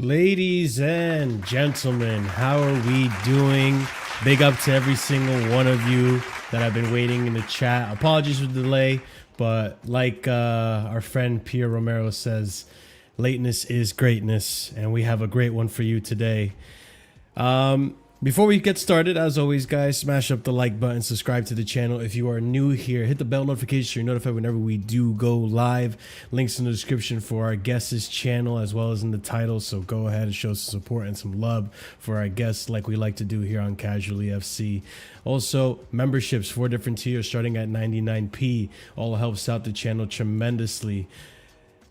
Ladies and gentlemen, how are we doing? Big up to every single one of you that have been waiting in the chat. Apologies for the delay, but like our friend Pierre Romero says, lateness is greatness, and we have a great one for you today. Before we get started, as always, guys, smash up the like button, subscribe to the channel. If you are new here, hit the bell notification so you're notified whenever we do go live. Links in the description for our guests' channel as well as in the title. So go ahead and show some support and some love for our guests like we like to do here on Casually FC. Also, memberships, 4 different tiers starting at 99p. All helps out the channel tremendously.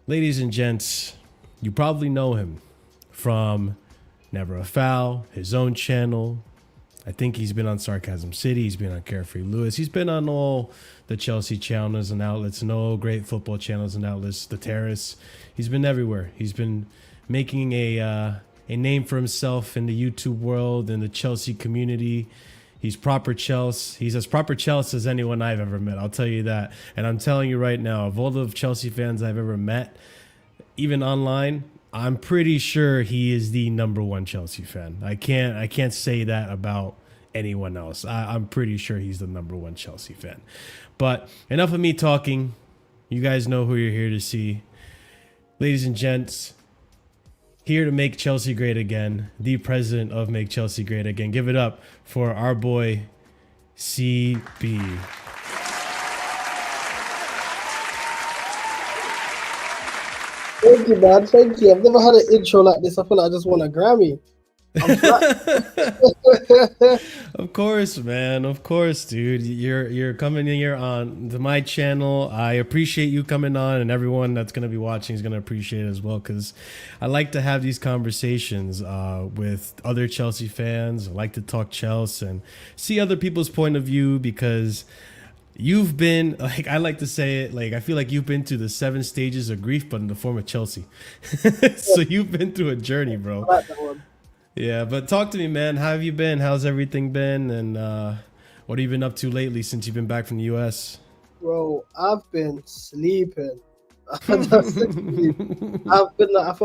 Ladies and gents, you probably know him from Never a Foul, his own channel. I think he's been on Sarcasm City. He's been on Carefree Lewis. He's been on all the Chelsea channels and outlets and all great football channels and outlets. The Terrace. He's been everywhere. He's been making a name for himself in the YouTube world and the Chelsea community. He's proper Chelsea. He's as proper Chelsea as anyone I've ever met. I'll tell you that. And I'm telling you right now, of all the Chelsea fans I've ever met, even online, I'm pretty sure he is the #1 Chelsea fan. I can't say that about anyone else. I'm pretty sure he's the #1 Chelsea fan. But enough of me talking. You guys know who you're here to see. Ladies and gents, here to make Chelsea great again, the president of Make Chelsea Great Again. Give it up for our boy, CB. Thank you, man. Thank you. I've never had an intro like this. I feel like I just won a Grammy. Of course, man. Of course, dude. You're coming in here on to my channel. I appreciate you coming on, and everyone that's going to be watching is going to appreciate it as well, because I like to have these conversations with other Chelsea fans. I like to talk Chelsea and see other people's point of view, because you've been, like, I like to say it, like, I feel like you've been through the 7 stages of grief, but in the form of Chelsea. So you've been through a journey, bro. I like that one. Yeah, but talk to me, man. How have you been? How's everything been? And what have you been up to lately since you've been back from the US? Bro, I've been sleeping. I feel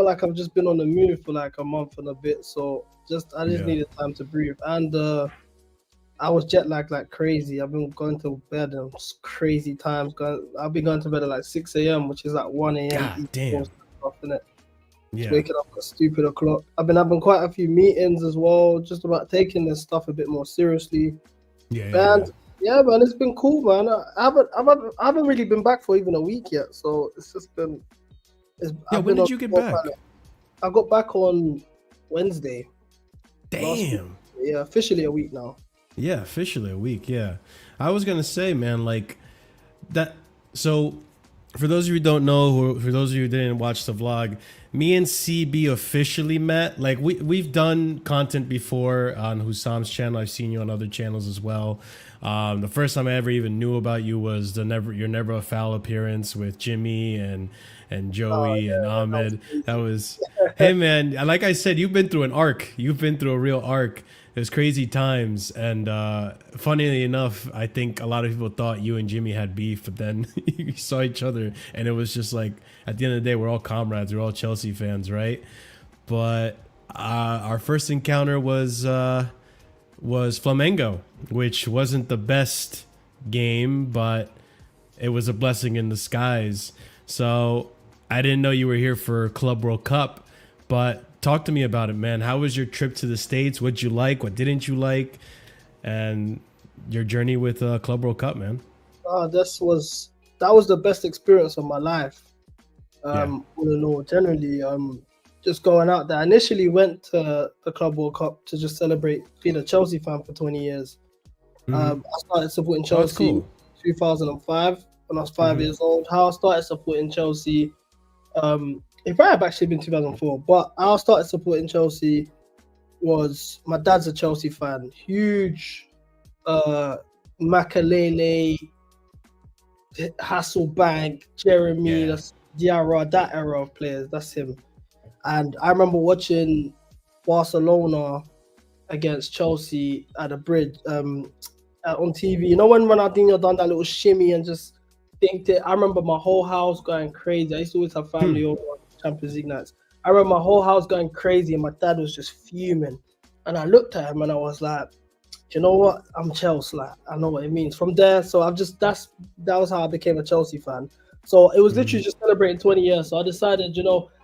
like I've just been on the move for like a month and a bit. So I just needed time to breathe. And I was jet lagged like crazy. I've been going to bed at crazy times. I've been going to bed at like 6 a.m., which is like 1 a.m. God damn. Yeah. Waking up at stupid o'clock. I've been having quite a few meetings as well, just about taking this stuff a bit more seriously. Yeah, man, it's been cool, man. I haven't really been back for even a week yet, so it's just been. When did you get back? I got back on Wednesday. Damn. Yeah, officially a week now. Yeah, officially a week. Yeah, I was gonna say, man, like that. So, for those of you who don't know, for those of you who didn't watch the vlog, me and CB officially met. Like we've done content before on Hussam's channel. I've seen you on other channels as well. The first time I ever even knew about you was your Never a Foul appearance with Jimmy and Joey and Ahmed. That was Hey man, like I said, you've been through an arc. You've been through a real arc. There's crazy times, and funnily enough, I think a lot of people thought you and Jimmy had beef, but then you saw each other, and it was just like at the end of the day, we're all comrades. We're all Chelsea fans, right? But our first encounter was Flamengo, which wasn't the best game, but it was a blessing in disguise. So I didn't know you were here for Club World Cup, but talk to me about it, man. How was your trip to the States? What'd you like? What didn't you like? And your journey with Club World Cup, man. That was the best experience of my life. All in all, generally, just going out there. I initially went to the Club World Cup to just celebrate being a Chelsea fan for 20 years. I started supporting Chelsea in 2005 when I was 5 years old. How I started supporting Chelsea, it might have actually been 2004, but how I started supporting Chelsea was my dad's a Chelsea fan. Huge Makalele, Hasselbank, Jeremy, Diarra, that era of players. That's him. And I remember watching Barcelona against Chelsea at a bridge on TV. You know when Ronaldinho done that little shimmy and just dinked it? I remember my whole house going crazy. I used to always have family over on Champions League nights. I remember my whole house going crazy and my dad was just fuming. And I looked at him and I was like, you know what? I'm Chelsea. Like, I know what it means. From there, so that was how I became a Chelsea fan. So it was literally just celebrating 20 years. So I decided,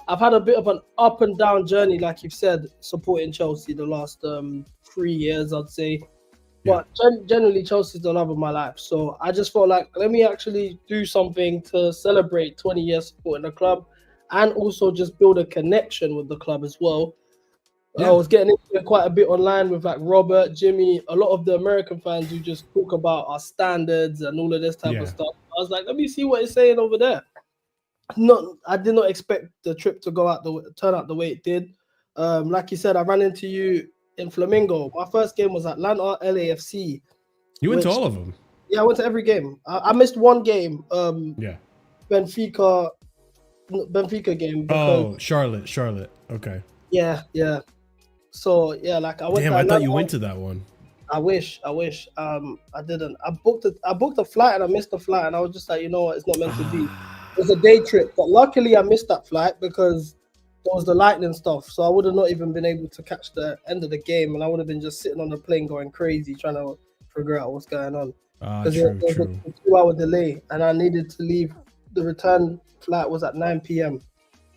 I've had a bit of an up and down journey, like you've said, supporting Chelsea the last 3 years, I'd say. But generally, Chelsea's the love of my life. So I just felt like, let me actually do something to celebrate 20 years supporting the club and also just build a connection with the club as well. I was getting into it quite a bit online with like Robert, Jimmy, a lot of the American fans who just talk about our standards and all of this type of stuff. I was like, let me see what it's saying over there. I did not expect the trip to turn out the way it did. Like you said, I ran into you in Flamingo. My first game was Atlanta LAFC. You went to all of them? Yeah, I went to every game. I missed one game. Benfica game. Charlotte. Okay. Yeah. So yeah, like I went. Damn, I thought you went to that one. I wish. I didn't. I booked a flight and I missed the flight, and I was just like, you know what, it's not meant to be. It was a day trip, but luckily I missed that flight because there was the lightning stuff. So I would have not even been able to catch the end of the game, and I would have been just sitting on the plane going crazy trying to figure out what's going on. Because there was a 2-hour delay, and I needed to leave. The return flight was at 9 p.m.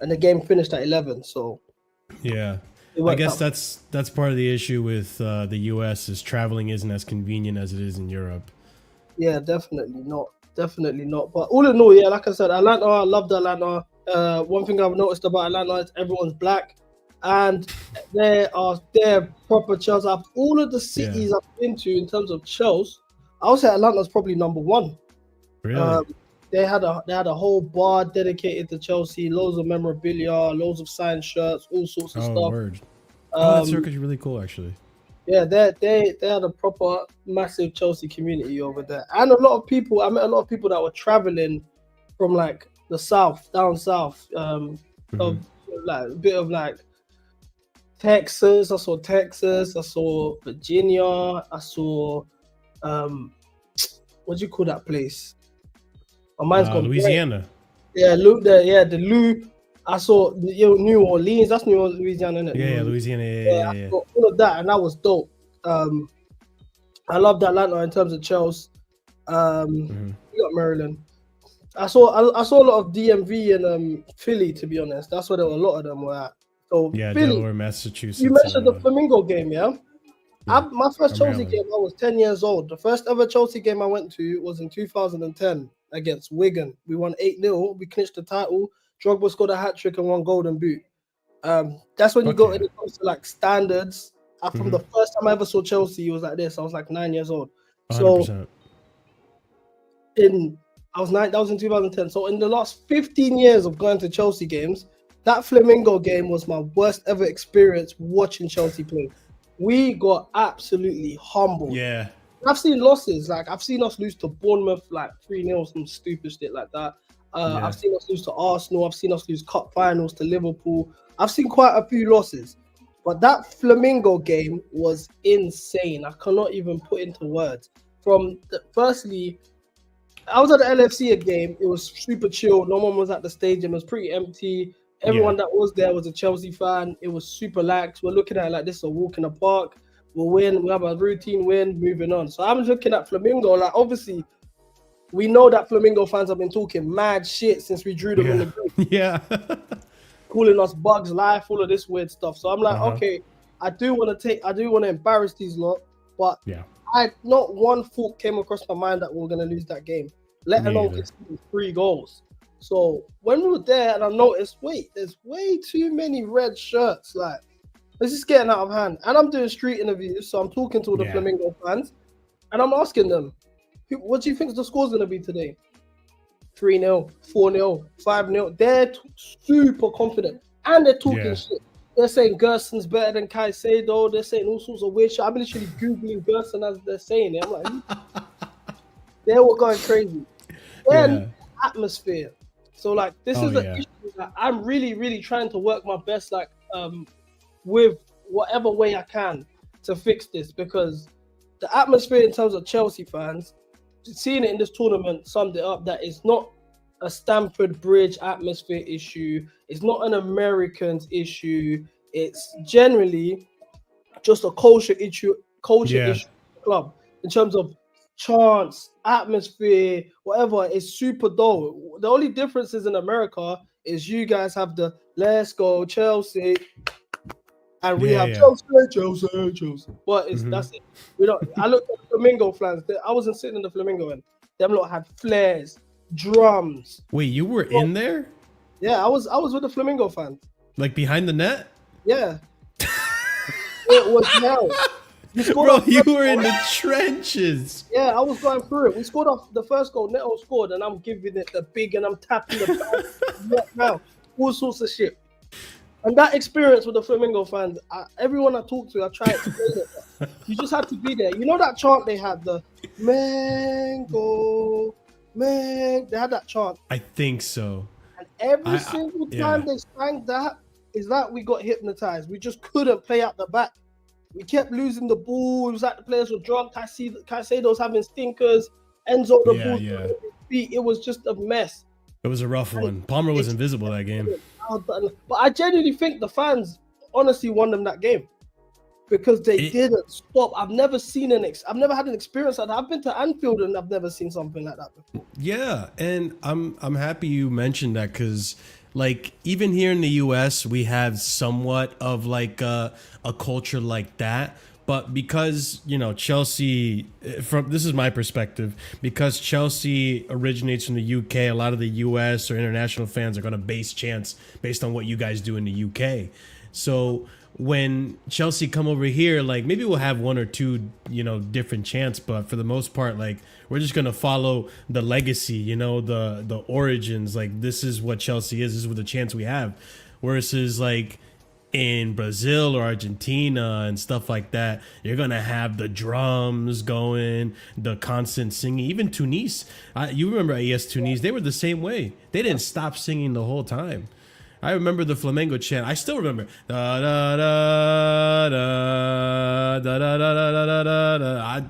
and the game finished at 11. So yeah. I guess that's part of the issue with the US is traveling isn't as convenient as it is in Europe. Yeah, definitely not. But all in all, yeah, like I said, Atlanta, I loved Atlanta. One thing I've noticed about Atlanta is everyone's black, and they're proper Chelsea. All of the cities I've been to in terms of Chelsea, I would say Atlanta's probably number one. Really? They had a whole bar dedicated to Chelsea, loads of memorabilia, loads of signed shirts, all sorts of stuff. Word. That circuit's really cool, actually. Yeah, they had a proper massive Chelsea community over there, and a lot of people. I met a lot of people that were traveling from like the south, down south, of like a bit of like Texas. I saw Texas. I saw Virginia. I saw what do you call that place? Oh, mine's gone Louisiana. Yeah, the Lou. I saw New Orleans. That's New Orleans, Louisiana, isn't it? Yeah, Louisiana. Yeah. I saw all of that, and that was dope. I loved Atlanta in terms of Chelsea. We got Maryland. I saw a lot of DMV and Philly. To be honest, that's where a lot of them were at. So yeah, Philly, Delaware, Massachusetts. You mentioned the Flamingo game, yeah. My first Chelsea game, I was 10 years old. The first ever Chelsea game I went to was in 2010 against Wigan. We won 8-0. We clinched the title. Drogba scored a hat-trick and won Golden Boot. That's when you go when it comes to like standards. From the first time I ever saw Chelsea, it was like this. I was like 9 years old. 100%. So that was in 2010. So in the last 15 years of going to Chelsea games, that Flamingo game was my worst ever experience watching Chelsea play. We got absolutely humbled. Yeah. I've seen losses. Like I've seen us lose to Bournemouth like 3-0, some stupid shit like that. I've seen us lose to Arsenal. I've seen us lose cup finals to Liverpool. I've seen quite a few losses, but that Flamingo game was insane. I cannot even put into words. Firstly, I was at the LFC game. It was super chill. No one was at the stadium. It was pretty empty. Everyone that was there was a Chelsea fan. It was super lax. We're looking at it like this is a walk in the park. We'll win. We have a routine win. Moving on. So I'm looking at Flamingo. Like obviously, we know that Flamingo fans have been talking mad shit since we drew them in the group. Yeah. Calling us bugs, life, all of this weird stuff. So I'm like, okay, I do want to embarrass these lot, but not one thought came across my mind that we were gonna lose that game, let alone conceding 3 goals. So when we were there, and I noticed, wait, there's way too many red shirts. Like, this is getting out of hand. And I'm doing street interviews, so I'm talking to all the Flamingo fans, and I'm asking them, what do you think the score's gonna be today? 3-0, 4-0, 5-0. They're super confident, and they're talking shit. They're saying Gerson's better than Caicedo. They're saying all sorts of weird shit. I'm literally Googling Gerson as they're saying it. I'm like, they were going crazy. Then atmosphere. So like, this is the issue that I'm really, really trying to work my best, like, with whatever way I can to fix this, because the atmosphere in terms of Chelsea fans, seeing it in this tournament summed it up, that it's not a Stamford Bridge atmosphere issue. It's not an Americans issue. It's generally just a culture issue club in terms of chants, atmosphere, whatever. It's super dull. The only difference is in America is you guys have the let's go Chelsea, and we have Chelsea. But that's it. We don't. I looked at the Flamingo fans. I wasn't sitting in the Flamingo end. Them lot had flares, drums. Wait, you were in there? Yeah, I was with the Flamingo fans. Like behind the net? Yeah. It was hell. Bro, you were in the trenches. Yeah, I was going through it. We scored off the first goal. Neto scored, and I'm giving it the big, and I'm tapping the back now. All sorts of shit. And that experience with the Flamingo fans, everyone I talk to, I try to explain it. You just had to be there. You know that chant they had, the mango, man. They had that chant. I think so. And every single time they sang that, is that we got hypnotized. We just couldn't play out the back. We kept losing the ball. It was like the players were drunk. Caicedo's having stinkers. Enzo the ball. Yeah. It was just a mess. It was a rough one. Palmer was invisible that game. But I genuinely think the fans honestly won them that game, because they didn't stop. I've never had an experience like that. I've been to Anfield and I've never seen something like that before. Yeah, and I'm happy you mentioned that, because like even here in the US we have somewhat of like a culture like that. But because, you know, Chelsea, this is my perspective, because Chelsea originates from the UK, a lot of the US or international fans are going to base chants based on what you guys do in the UK. So when Chelsea come over here, like maybe we'll have 1 or 2, you know, different chants, but for the most part, like we're just going to follow the legacy, you know, the origins. Like this is what Chelsea is. This is what the chants we have. Versus like in Brazil or Argentina and stuff like that, you're gonna have the drums going, the constant singing. Even Tunis, you remember AS Tunis, they were the same way. They didn't stop singing the whole time. I remember the Flamengo chant. I still remember. Da, da, da, da, da, da, da, da,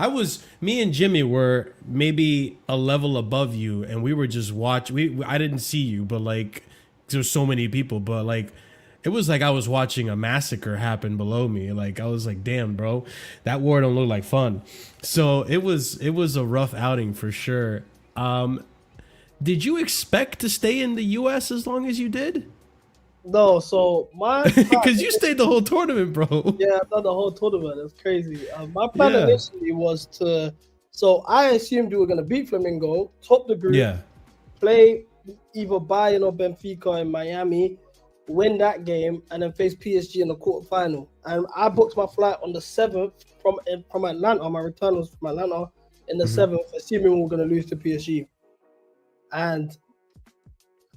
da. Me and Jimmy were maybe a level above you, and we were just watching. I didn't see you, but like there's so many people, but like it was like I was watching a massacre happen below me. Like I was like, damn, bro, that war don't look like fun. So it was a rough outing for sure. Did you expect to stay in the US as long as you did? No, so my because you stayed the whole tournament, bro. Yeah, I've done the whole tournament. It's crazy. My plan initially was so I assumed we were gonna beat Flamengo, top the group, play either Bayern or Benfica in Miami, win that game, and then face PSG in the quarterfinal. And I booked my flight on the 7th from Atlanta. My return was from Atlanta in the 7th, assuming we were going to lose to PSG. And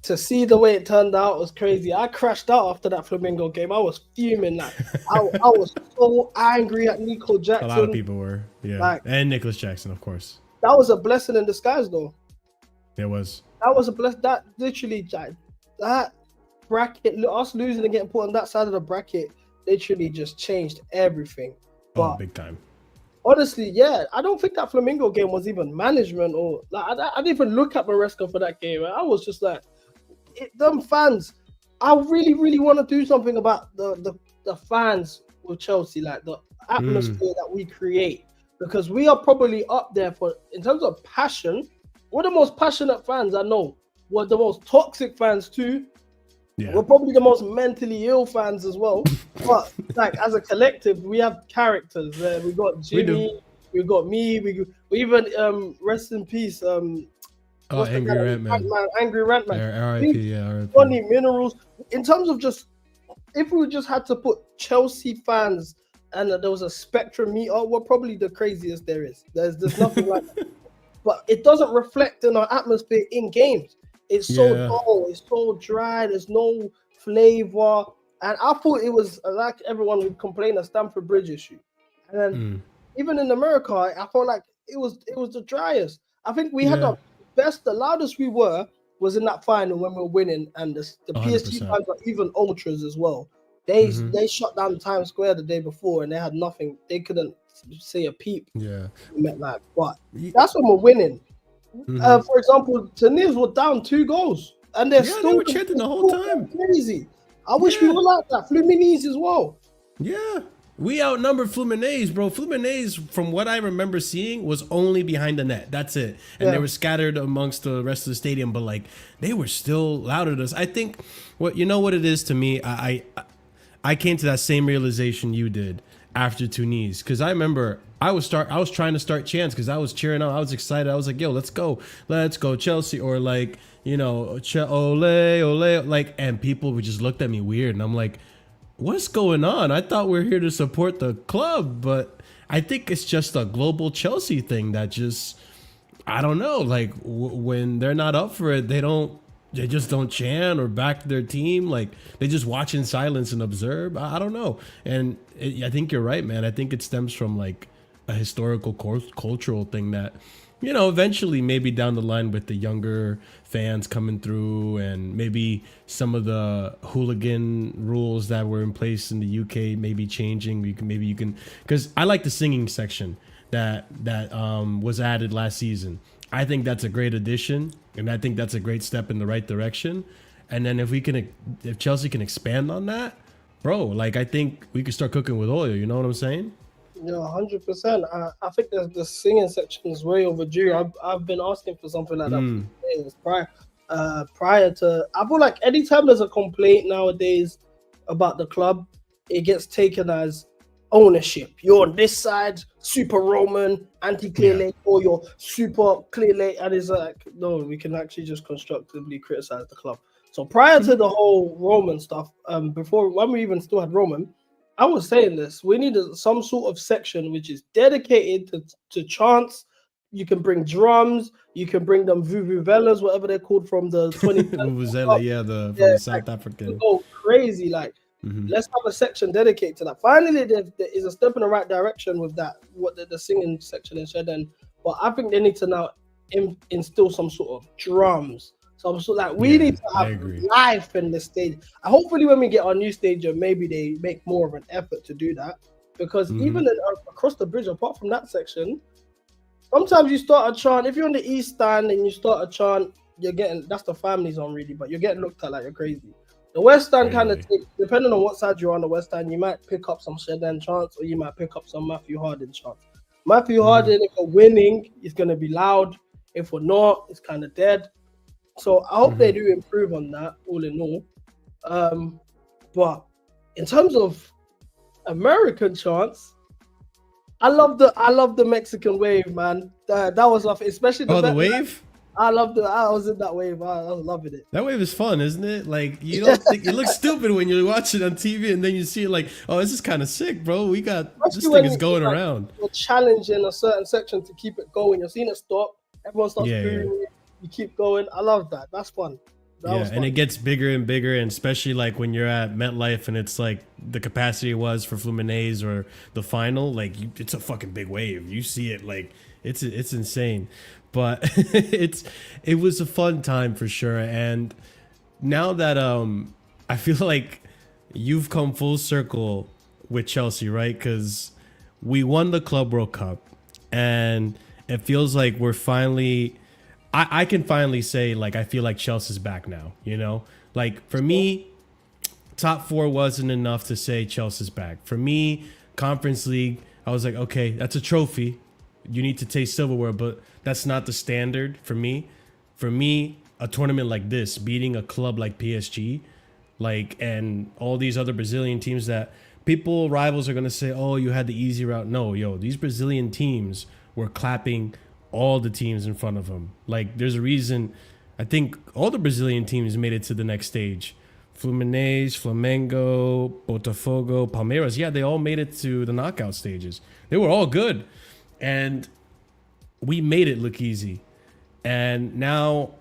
to see the way it turned out was crazy. I crashed out after that Flamengo game. I was fuming. Like I was so angry at Nico Jackson. A lot of people were, and Nicholas Jackson, of course. That was a blessing in disguise, though. It was. That was a blessing. That literally, that bracket, us losing and getting put on that side of the bracket, literally just changed everything. But big time. Honestly, yeah, I don't think that Flamingo game was even management or like I didn't even look at Maresca for that game. I was just like, them fans. I really, really want to do something about the fans with Chelsea, like the atmosphere that we create, because we are probably up there for in terms of passion. We're the most passionate fans I know. We're the most toxic fans too. Yeah. We're probably the most mentally ill fans as well. But like as a collective, we have characters. We got Jimmy, we got me, we even rest in peace. Angry Rant Man. Angry Rant Man. R.I.P. Yeah, R.I.P. Funny Minerals. In terms of just, if we just had to put Chelsea fans and there was a spectrum meter, we're probably the craziest there is. There's nothing like that. But it doesn't reflect in our atmosphere in games. It's so dull, it's so dry, there's no flavor. And I thought it was like everyone would complain a Stamford Bridge issue. And then even in America, I felt like it was the driest. I think we had the best, the loudest we were was in that final when we were winning, and the PSG fans were even ultras as well. They shut down Times Square the day before and they had nothing. They couldn't say a peep. Yeah. MetLife. But that's when we're winning. For example, Tunis were down 2 goals, and they were chanting the whole time. Crazy. I wish we were like that. Fluminense as well. Yeah, we outnumbered Fluminense, bro. Fluminense, from what I remember seeing, was only behind the net. That's it, and they were scattered amongst the rest of the stadium. But like, they were still loud at us. I think what it is to me. I came to that same realization you did after Tunis, because I remember I was trying to start chants because I was cheering on. I was excited. I was like, yo, let's go Chelsea, or like, you know, ole ole, like, and people would just looked at me weird, and I'm like, what's going on? I thought we were here to support the club. But I think it's just a global Chelsea thing that just, I don't know, like when they're not up for it, they just don't chant or back their team. Like, they just watch in silence and observe. I don't know. And I think you're right, man. I think it stems from like a historical cultural thing that, you know, eventually maybe down the line with the younger fans coming through and maybe some of the hooligan rules that were in place in the UK maybe changing. Maybe you can, because I like the singing section that was added last season. I think that's a great addition, and I think that's a great step in the right direction. And then if Chelsea can expand on that, bro, like, I think we could start cooking with oil. You know what I'm saying? Yeah, 100%. I think the singing section is way overdue. I've been asking for something like that for years prior to. I feel like anytime there's a complaint nowadays about the club, it gets taken as ownership. You're on this side, super Roman, anti-clear lake, or you're super clear lake, and it's like, no, we can actually just constructively criticize the club. So prior to the whole Roman stuff, before, when we even still had Roman, I was saying this, we needed some sort of section which is dedicated to chants. You can bring drums, you can bring them vuvuzelas, whatever they're called, from the 20. Vuvuzela, from the South African. Go crazy, like. Let's have a section dedicated to that. Finally, there is a step in the right direction with that, what the singing section in Shedden. But I think they need to now instill some sort of drums. So like, we need to have life in the stage. Hopefully, when we get our new stadium, maybe they make more of an effort to do that. Because even across the bridge, apart from that section, sometimes you start a chant. If you're on the east stand and you start a chant, that's the family zone really, but you're getting looked at like you're crazy. The West Stand kind of, depending on what side you're on the West Stand, you might pick up some Shedden chants, or you might pick up some Matthew Harden chants. Matthew Harden, if we're winning, is going to be loud. If we're not, it's kind of dead. So I hope they do improve on that, all in all. But in terms of American chants, I love the Mexican wave, man. That was off, especially the wave. I was in that wave. I was loving it. That wave is fun, isn't it? Like, you don't think it looks stupid when you watch it on TV, and then you see it like, oh, this is kind of sick, bro. This thing is going around. You're challenging a certain section to keep it going. You're seeing it stop. Everyone starts booing. You keep going. I love that. That's fun. And it gets bigger and bigger, and especially like when you're at MetLife and it's like the capacity was for Fluminense or the final, like it's a fucking big wave. You see it, like it's insane. But it was a fun time for sure. And now that I I feel like you've come full circle with Chelsea, right? Because we won the Club World Cup, and it feels like we're finally. I can finally say, like, I feel like Chelsea's back now. You know, like for me, top four wasn't enough to say Chelsea's back. For me, Conference League, I was like, okay, that's a trophy. You need to taste silverware, but that's not the standard for me. For me, a tournament like this, beating a club like PSG, like, and all these other Brazilian teams that people, rivals are going to say, oh, you had the easy route. No, yo, these Brazilian teams were clapping all the teams in front of them. Like, there's a reason. I think all the Brazilian teams made it to the next stage. Fluminense, Flamengo, Botafogo, Palmeiras. Yeah, they all made it to the knockout stages. They were all good. And we made it look easy. And now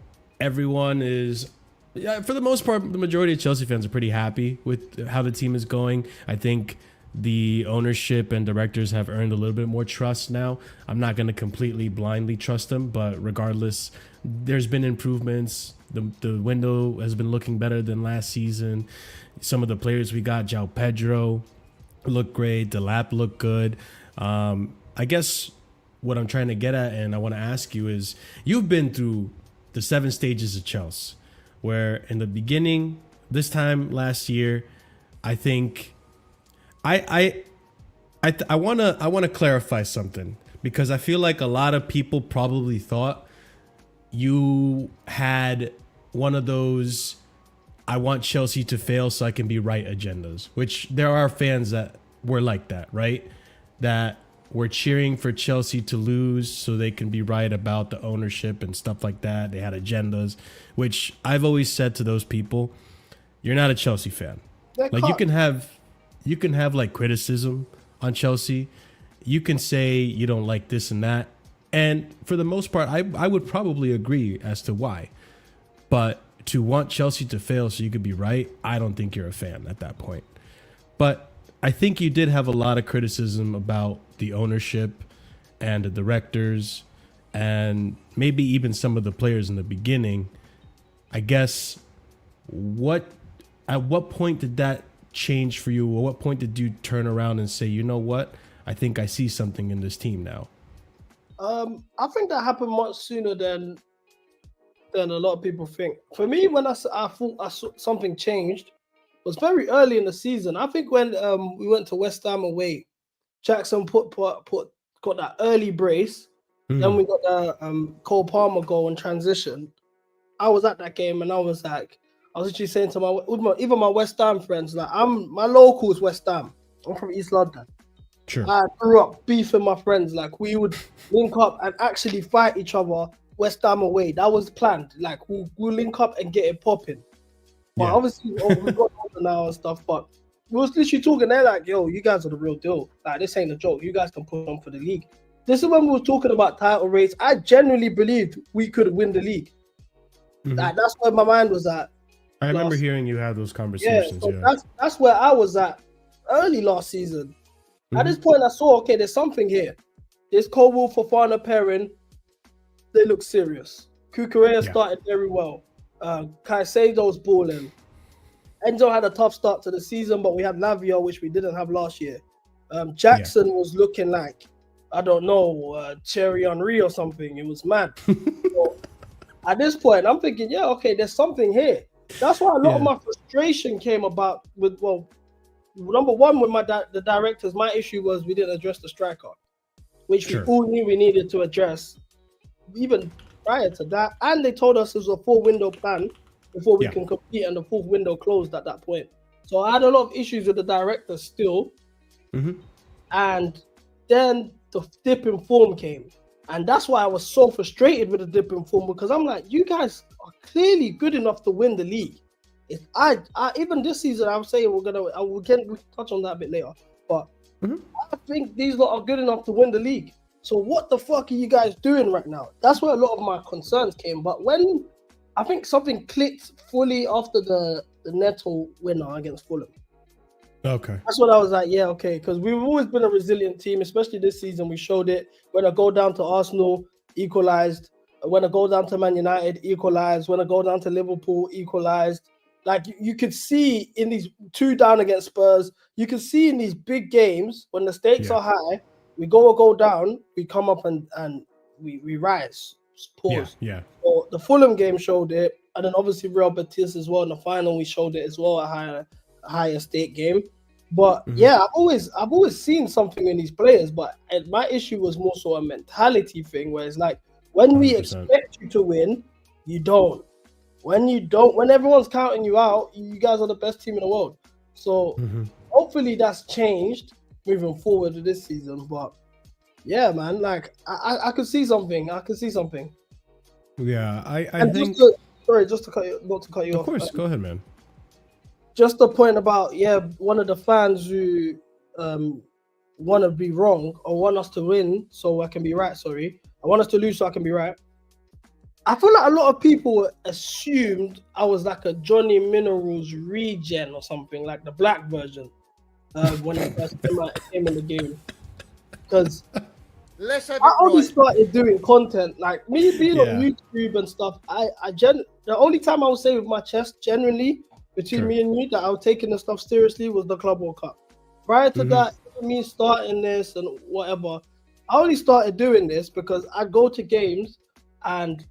everyone is, yeah, for the most part, the majority of Chelsea fans are pretty happy with how the team is going. I think the ownership and directors have earned a little bit more trust now. I'm not going to completely blindly trust them, but regardless, there's been improvements. The window has been looking better than last season. Some of the players we got, João Pedro, looked great. Delap looked good. I guess what I'm trying to get at, and I want to ask you, is you've been through the 7 stages of Chelsea, where in the beginning, this time last year, I think I want to clarify something, because I feel like a lot of people probably thought you had one of those I want Chelsea to fail so I can be right agendas, which there are fans that were like that, right? That were cheering for Chelsea to lose so they can be right about the ownership and stuff like that. They had agendas, which I've always said to those people, you're not a Chelsea fan. Like, you can have like criticism on Chelsea. You can say you don't like this and that. And for the most part, I would probably agree as to why. But to want Chelsea to fail so you could be right, I don't think you're a fan at that point. But I think you did have a lot of criticism about the ownership and the directors and maybe even some of the players in the beginning. I guess at what point did that change for you? Or what point did you turn around and say, you know what? I think I see something in this team now. I think that happened much sooner than a lot of people think. For me, when I thought I saw something changed, was very early in the season. I think when we went to West Ham away, Jackson got that early brace. Then we got the Cole Palmer goal in transition. I was at that game and I was literally saying to even my West Ham friends, like, my local is West Ham. I'm from East London. Sure. I grew up beefing my friends. Like, we would link up and actually fight each other West Ham away. That was planned. Like, we'll link up and get it popping. But obviously, we got older now and stuff. But we was literally talking. They're like, yo, you guys are the real deal. Like, this ain't a joke. You guys can put on for the league. This is when we were talking about title race. I genuinely believed we could win the league. Like, that's where my mind was at. I remember hearing you have those conversations. That's where I was at early last season. At this point, I saw, okay, there's something here. This Cole Fofana pairing, they look serious. Cucurella started very well. Caicedo's balling. Enzo had a tough start to the season, but we had Lavia, which we didn't have last year. Jackson was looking like, I don't know, Thierry Henry or something. It was mad. So, at this point, I'm thinking, yeah, okay, there's something here. That's why a lot of my frustration came about with, number one, with the directors, my issue was we didn't address the striker, which we all knew we needed to address even prior to that. And they told us it was a 4-window plan before we can compete, and the 4th window closed at that point. So I had a lot of issues with the directors still. And then the dip in form came. And that's why I was so frustrated with the dip in form, because I'm like, you guys are clearly good enough to win the league. I even this season, I'm saying we can touch on that a bit later, but I think these lot are good enough to win the league. So what the fuck are you guys doing right now? That's where a lot of my concerns came. But when I think something clicked fully after the Neto winner against Fulham. Okay. That's what I was like, yeah, okay, because we've always been a resilient team, especially this season. We showed it. When I go down to Arsenal, equalized. When I go down to Man United, equalized. When I go down to Liverpool, equalized. Like you could see in these 2 down against Spurs, you can see in these big games when the stakes are high, we go down, we come up and we rise. Pause. Yeah. So the Fulham game showed it, and then obviously Real Betis as well in the final. We showed it as well, a higher stake game. But yeah, I've always seen something in these players. But my issue was more so a mentality thing, where it's like when we 100%. expect you to win, you don't. When everyone's counting you out, you guys are the best team in the world. So hopefully that's changed moving forward to this season. But yeah, man, like I could see something. Yeah, I think. Just to cut you, not to cut you off. Of course, go ahead, man. Just the point about one of the fans who want to be wrong or want us to win so I can be right. Sorry, I want us to lose so I can be right. I feel like a lot of people assumed I was like a Johnny Minerals regen or something, like the black version, when I first came in the game. Because I only started doing content, like me being on YouTube and stuff. The only time I would say with my chest, generally, between me and you, that I was taking the stuff seriously was the Club World Cup. Prior to that, me starting this and whatever, I only started doing this because I go to games and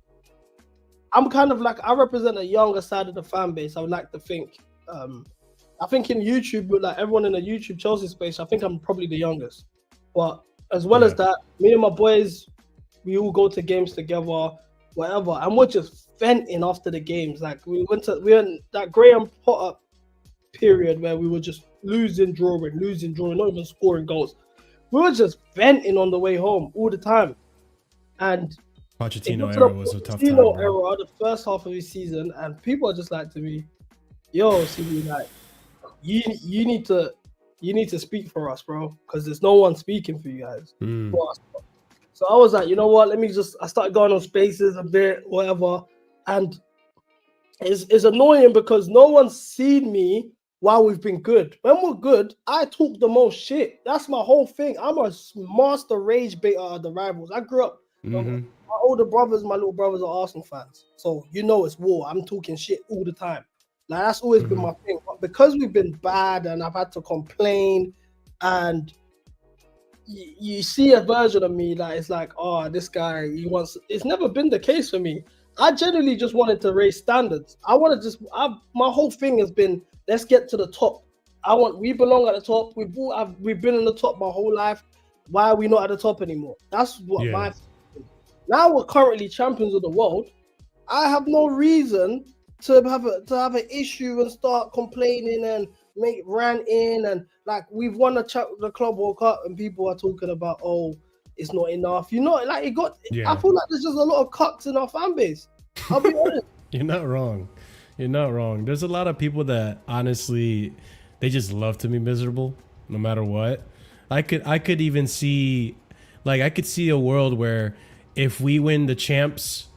I'm kind of like, I represent a younger side of the fan base. I would like to think. I think in YouTube, with like everyone in the YouTube Chelsea space, I think I'm probably the youngest. But as well as that, me and my boys, we all go to games together, whatever, and we're just venting after the games. Like we were in that Graham Potter period where we were just losing, drawing, not even scoring goals. We were just venting on the way home all the time. And Pochettino era was a tough time. Pochettino era, the first half of his season, and people are just like to me, yo, see, like, you need to speak for us, bro, because there's no one speaking for you guys. For us. So I was like, you know what? I started going on spaces a bit, whatever, and it's annoying because no one's seen me while we've been good. When we're good, I talk the most shit. That's my whole thing. I'm a master rage baiter of the rivals. I grew up. My older brothers, my little brothers are Arsenal fans. So, it's war. I'm talking shit all the time. Like, that's always been my thing. But because we've been bad and I've had to complain, and you see a version of me that is like, oh, this guy, it's never been the case for me. I genuinely just wanted to raise standards. My whole thing has been, let's get to the top. We belong at the top. We've been in the top my whole life. Why are we not at the top anymore? That's what now we're currently champions of the world. I have no reason to have an issue and start complaining and ranting, and like we've won the Club World Cup and people are talking about, oh, it's not enough. Like it got. I feel like there's just a lot of cucks in our fan base. I'll be honest. You're not wrong. There's a lot of people that honestly, they just love to be miserable no matter what. I could even see, like, I could see a world where if we win the champs,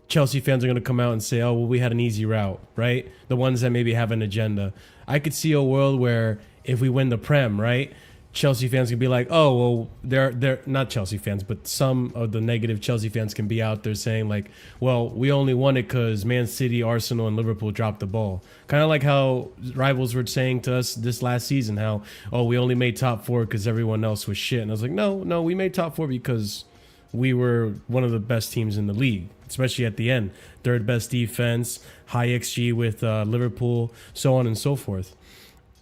Chelsea fans are going to come out and say, oh, well, we had an easy route, right? The ones that maybe have an agenda. I could see a world where if we win the Prem, right, Chelsea fans can be like, oh, well, they're not Chelsea fans, but some of the negative Chelsea fans can be out there saying like, well, we only won it because Man City, Arsenal, and Liverpool dropped the ball. Kind of like how rivals were saying to us this last season, how, oh, we only made top 4 because everyone else was shit. And I was like, no, we made top 4 because we were one of the best teams in the league, especially at the end. Third best defense, high XG with Liverpool, so on and so forth.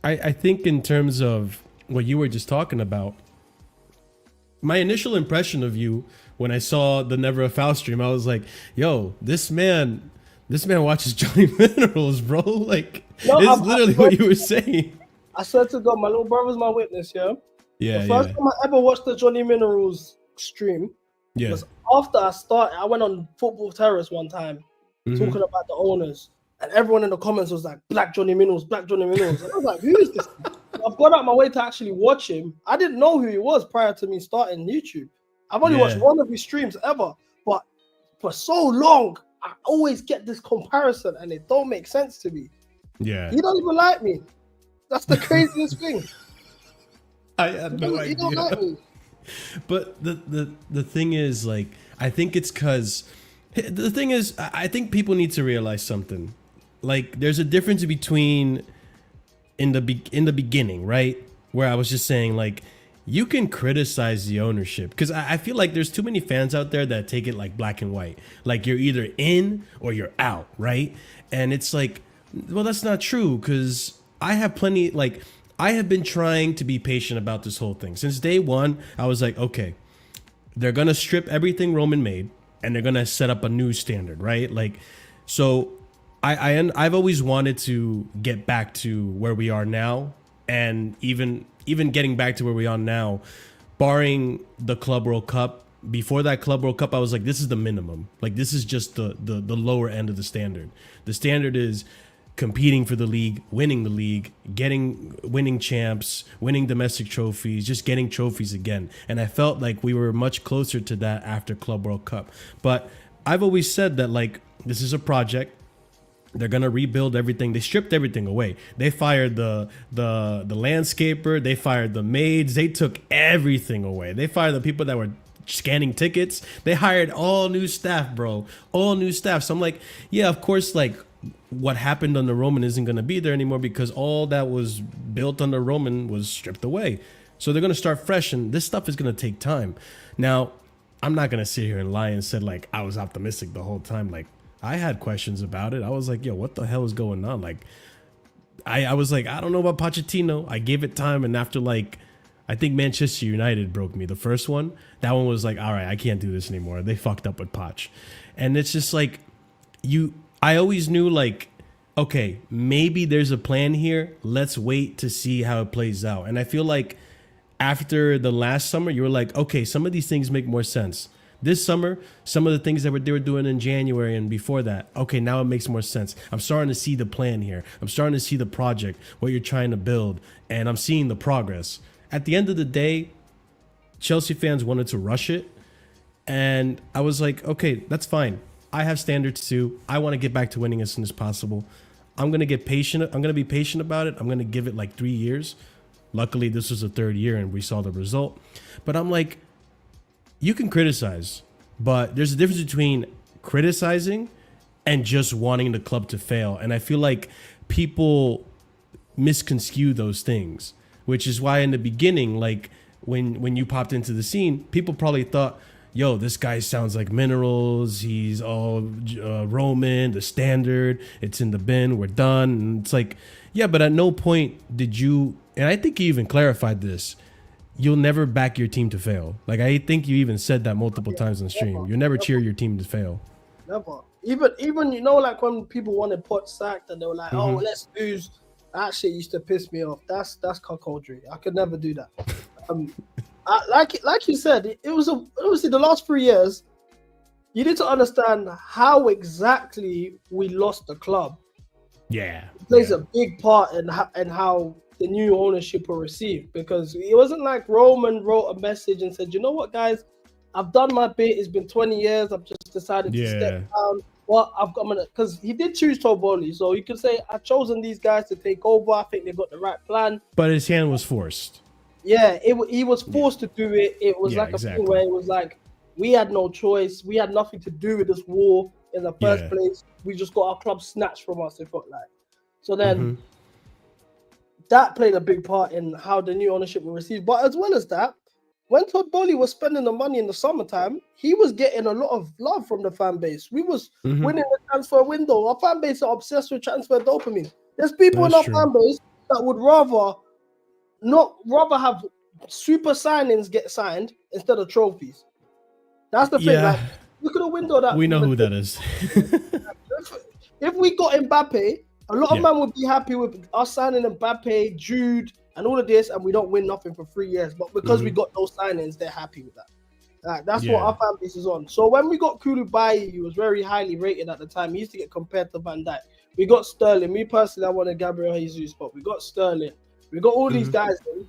I think in terms of what you were just talking about, my initial impression of you when I saw the Never a Foul stream, I was like, yo, this man watches Johnny Minerals, bro. Like, it's literally what you were saying. I swear to God, my little brother's my witness, yeah? Yeah. The first time I ever watched the Johnny Minerals stream was after I went on Football Terrace one time talking about the owners, and everyone in the comments was like, Black Johnny Minerals. And I was like, who is this? I've gone out my way to actually watch him. I didn't know who he was prior to me starting YouTube. I've only watched one of his streams ever, but for so long, I always get this comparison and it don't make sense to me. Yeah. He don't even like me. That's the craziest thing. I had no idea. He don't like me. But the thing is, like, I think it's because the thing is, I think people need to realize something. like there's a difference between in the beginning, right? Where I was just saying like you can criticize the ownership because I feel like there's too many fans out there that take it like black and white. Like you're either in or you're out, right? And it's like, well, that's not true because I have plenty, like I have been trying to be patient about this whole thing. Since day one, I was like, okay, they're going to strip everything Roman made and they're going to set up a new standard, right? Like, so I've always wanted to get back to where we are now, and even getting back to where we are now, barring the Club World Cup. Before that Club World Cup, I was like, this is the minimum. Like this is just the lower end of the standard. The standard is competing for the league, winning the league, winning champs, winning domestic trophies, just getting trophies again. And I felt like we were much closer to that after Club World Cup. But I've always said that like this is a project. They're gonna rebuild everything. They stripped everything away. They fired the landscaper. They fired the maids. They took everything away. They fired the people that were scanning tickets. They hired all new staff, bro. All new staff. So I'm like, yeah, of course, like what happened under Roman isn't gonna be there anymore because all that was built under Roman was stripped away. So they're gonna start fresh, and this stuff is gonna take time. Now, I'm not gonna sit here and lie and say like I was optimistic the whole time. Like I had questions about it. I was like, yo, what the hell is going on? Like, I was like, I don't know about Pochettino. I gave it time. And after like, I think Manchester United broke me. The first one, that one was like, all right, I can't do this anymore. They fucked up with Poch. And it's just like, I always knew like, okay, maybe there's a plan here. Let's wait to see how it plays out. And I feel like after the last summer, you were like, okay, some of these things make more sense. This summer, some of the things that they were doing in January and before that, okay, now it makes more sense. I'm starting to see the plan here. I'm starting to see the project, what you're trying to build, and I'm seeing the progress. At the end of the day, Chelsea fans wanted to rush it, and I was like, okay, that's fine. I have standards too. I want to get back to winning as soon as possible. I'm going to get patient. I'm going to be patient about it. I'm going to give it like 3 years. Luckily, this was the third year, and we saw the result. But I'm like, you can criticize, but there's a difference between criticizing and just wanting the club to fail. And I feel like people misconstrue those things, which is why in the beginning, like when you popped into the scene, people probably thought, yo, this guy sounds like Minerals. He's all Roman, the standard. It's in the bin. We're done. And it's like, yeah, but at no point did you, and I think you even clarified this, you'll never back your team to fail. Like I think you even said that multiple times on stream. You'll never cheer your team to fail. Never. Even you know, like when people wanted Pot sacked and they were like, oh, let's lose. That shit used to piss me off. That's cuckoldry. I could never do that. Like you said, it was obviously the last 3 years. You need to understand how exactly we lost the club. Yeah, it plays a big part in how the new ownership will receive, because it wasn't like Roman wrote a message and said, you know what, guys, I've done my bit. It's been 20 years. I've just decided to step down. Well, because he did choose Toboli, so you could say I've chosen these guys to take over. I think they've got the right plan. But his hand was forced. Yeah, he was forced to do it. It was like a thing where it was like we had no choice. We had nothing to do with this war in the first place. We just got our club snatched from us. It felt like. So then that played a big part in how the new ownership will receive. But as well as that, when Todd Bowley was spending the money in the summertime, he was getting a lot of love from the fan base. We was winning the transfer window. Our fan base are obsessed with transfer dopamine. There's people in our fan base that would rather have super signings get signed instead of trophies. That's the thing. Like, look at the window that we know who that is. If we got Mbappe, a lot of men would be happy with us signing Mbappe, Jude, and all of this, and we don't win nothing for 3 years. But because we got those signings, they're happy with that. That's what our fan base is on. So when we got Koulibaly, he was very highly rated at the time. He used to get compared to Van Dijk. We got Sterling. Me personally, I wanted Gabriel Jesus, but we got Sterling. We got all these guys in.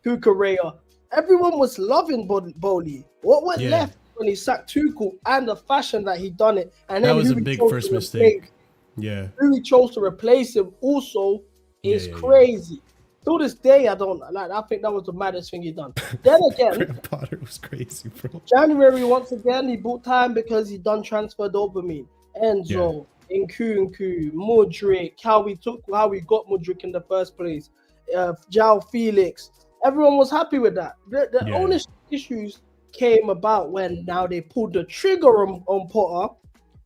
Kukurea. Everyone was loving Bowley. What went left when he sacked Tuchel and the fashion that he done it? And then that was a big first mistake. Who he chose to replace him also is crazy. To this day, I don't like. I think that was the maddest thing he done. Then again, Graham Potter was crazy, bro. January once again he bought time because he done transfer dopamine. Enzo, Nkunku, Mudryk, how we got Mudryk in the first place, João Felix. Everyone was happy with that. The ownership issues came about when now they pulled the trigger on Potter.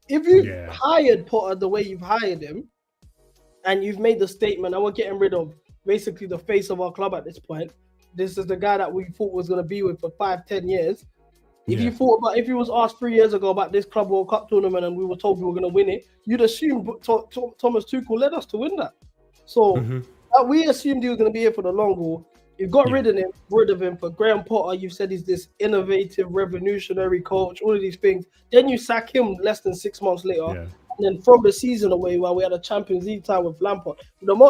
If you hired Potter the way you've hired him, and you've made the statement, and we're getting rid of basically the face of our club at this point. This is the guy that we thought was going to be with for 5-10 years. If you was asked 3 years ago about this Club World Cup tournament and we were told we were going to win it, you'd assume Thomas Tuchel led us to win that. So we assumed he was going to be here for the long haul. You got rid of him for Graham Potter. You said he's this innovative, revolutionary coach, all of these things. Then you sack him less than 6 months later. Yeah. And then throw the season away while we had a Champions League tie with Lampard.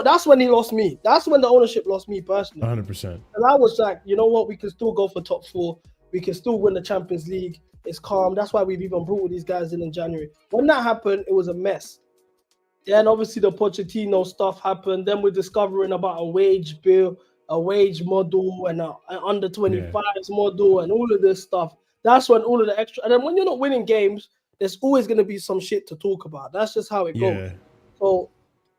That's when he lost me. That's when the ownership lost me personally. 100%. And I was like, you know what? We can still go for top 4. We can still win the Champions League. It's calm. That's why we've even brought all these guys in January. When that happened, it was a mess. Then obviously the Pochettino stuff happened. Then we're discovering about a wage bill, a wage model, and an under 25s model, and all of this stuff. That's when all of the extra. And then when you're not winning games, there's always going to be some shit to talk about. That's just how it goes. So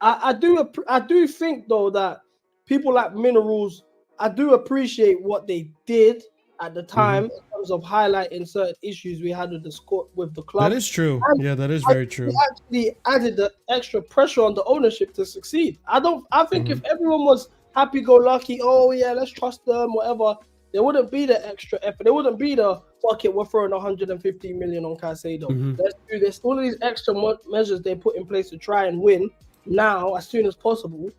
I do think, though, that people like Minerals, I do appreciate what they did at the time in terms of highlighting certain issues we had with the club. That is true. And that is very true. It actually added the extra pressure on the ownership to succeed. I think if everyone was happy-go-lucky, oh, yeah, let's trust them, whatever, there wouldn't be the extra effort. There wouldn't be the, fuck it, we're throwing 150 million on Caicedo. Let's do this. All of these extra measures they put in place to try and win now as soon as possible.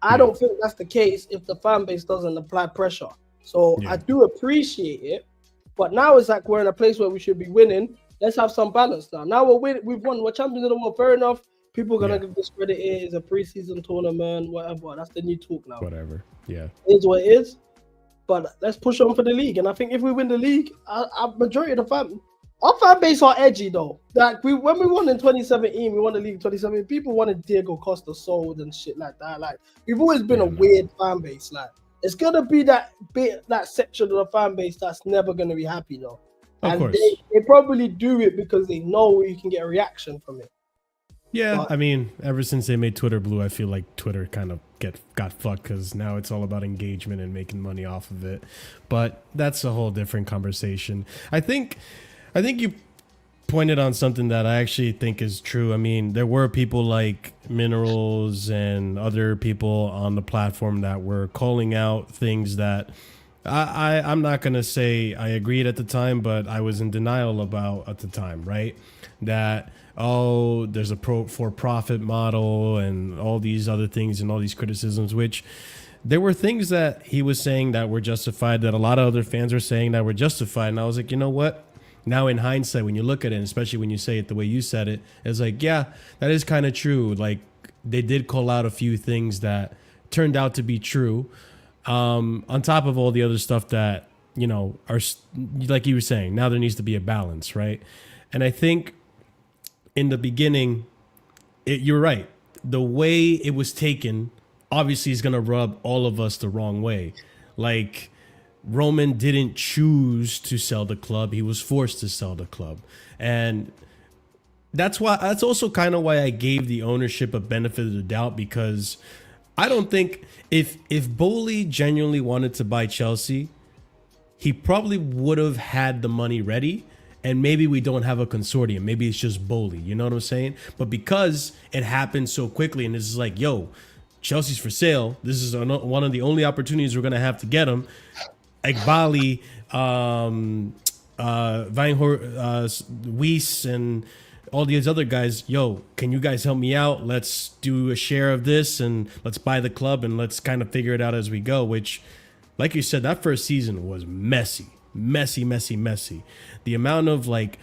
I don't think that's the case if the fan base doesn't apply pressure. So I do appreciate it. But now it's like we're in a place where we should be winning. Let's have some balance now. Now we've won. We're champions of the world. Fair enough. People are going to give this credit. It's a preseason tournament, whatever. That's the new talk now. Whatever. Yeah. It is what it is. But let's push on for the league. And I think if we win the league, our majority of our fan base are edgy though. Like when we won in 2017, we won the league in 2017. People wanted Diego Costa sold and shit like that. Like we've always been a weird fan base. Like it's gonna be that section of the fan base that's never gonna be happy though. Of course. They probably do it because they know you can get a reaction from it. Yeah, but, I mean, ever since they made Twitter blue, I feel like Twitter kind of got fucked because now it's all about engagement and making money off of it. But that's a whole different conversation. I think you pointed on something that I actually think is true. I mean, there were people like Minerals and other people on the platform that were calling out things that I'm not going to say I agreed at the time, but I was in denial about at the time, right? That, oh, there's a for-profit model and all these other things and all these criticisms, which there were things that he was saying that were justified, that a lot of other fans were saying that were justified. And I was like, you know what? Now in hindsight, when you look at it, and especially when you say it the way you said it, it's like, yeah, that is kind of true. Like they did call out a few things that turned out to be true. On top of all the other stuff that, you know, are like you were saying, now there needs to be a balance, right? And I think in the beginning, you're right. The way it was taken, obviously, is going to rub all of us the wrong way. Like, Roman didn't choose to sell the club. He was forced to sell the club. And that's also kind of why I gave the ownership a benefit of the doubt, because I don't think if Bowley genuinely wanted to buy Chelsea, he probably would have had the money ready. And maybe we don't have a consortium. Maybe it's just Bowley. You know what I'm saying? But because it happened so quickly, and this is like, yo, Chelsea's for sale. This is one of the only opportunities we're going to have to get him. Ekbali, Weiss, and all these other guys, yo, can you guys help me out? Let's do a share of this and let's buy the club and let's kind of figure it out as we go, which, like you said, that first season was messy. The amount of, like,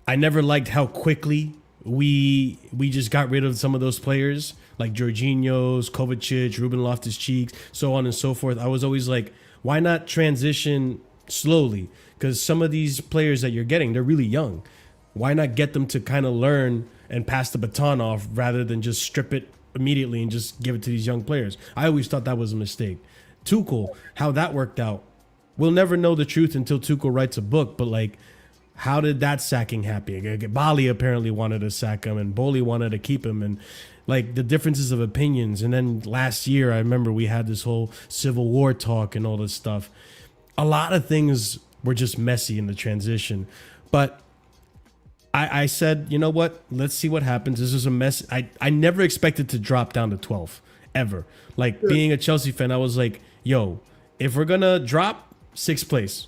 I never liked how quickly we just got rid of some of those players, like Jorginho's, Kovacic, Ruben Loftus-Cheek, so on and so forth. I was always like, why not transition slowly? Because some of these players that you're getting, they're really young. Why not get them to kind of learn and pass the baton off rather than just strip it immediately and just give it to these young players? I always thought that was a mistake. Tuchel, how that worked out, we'll never know the truth until Tuchel writes a book, but like How did that sacking happen? Bali apparently wanted to sack him, and Boli wanted to keep him, and like the differences of opinions. And then last year, I remember we had this whole civil war talk and all this stuff. A lot of things were just messy in the transition, but I said, you know what? Let's see what happens. This is a mess. I never expected to drop down to 12th ever. Like being a Chelsea fan, I was like, yo, if we're gonna drop, 6th place.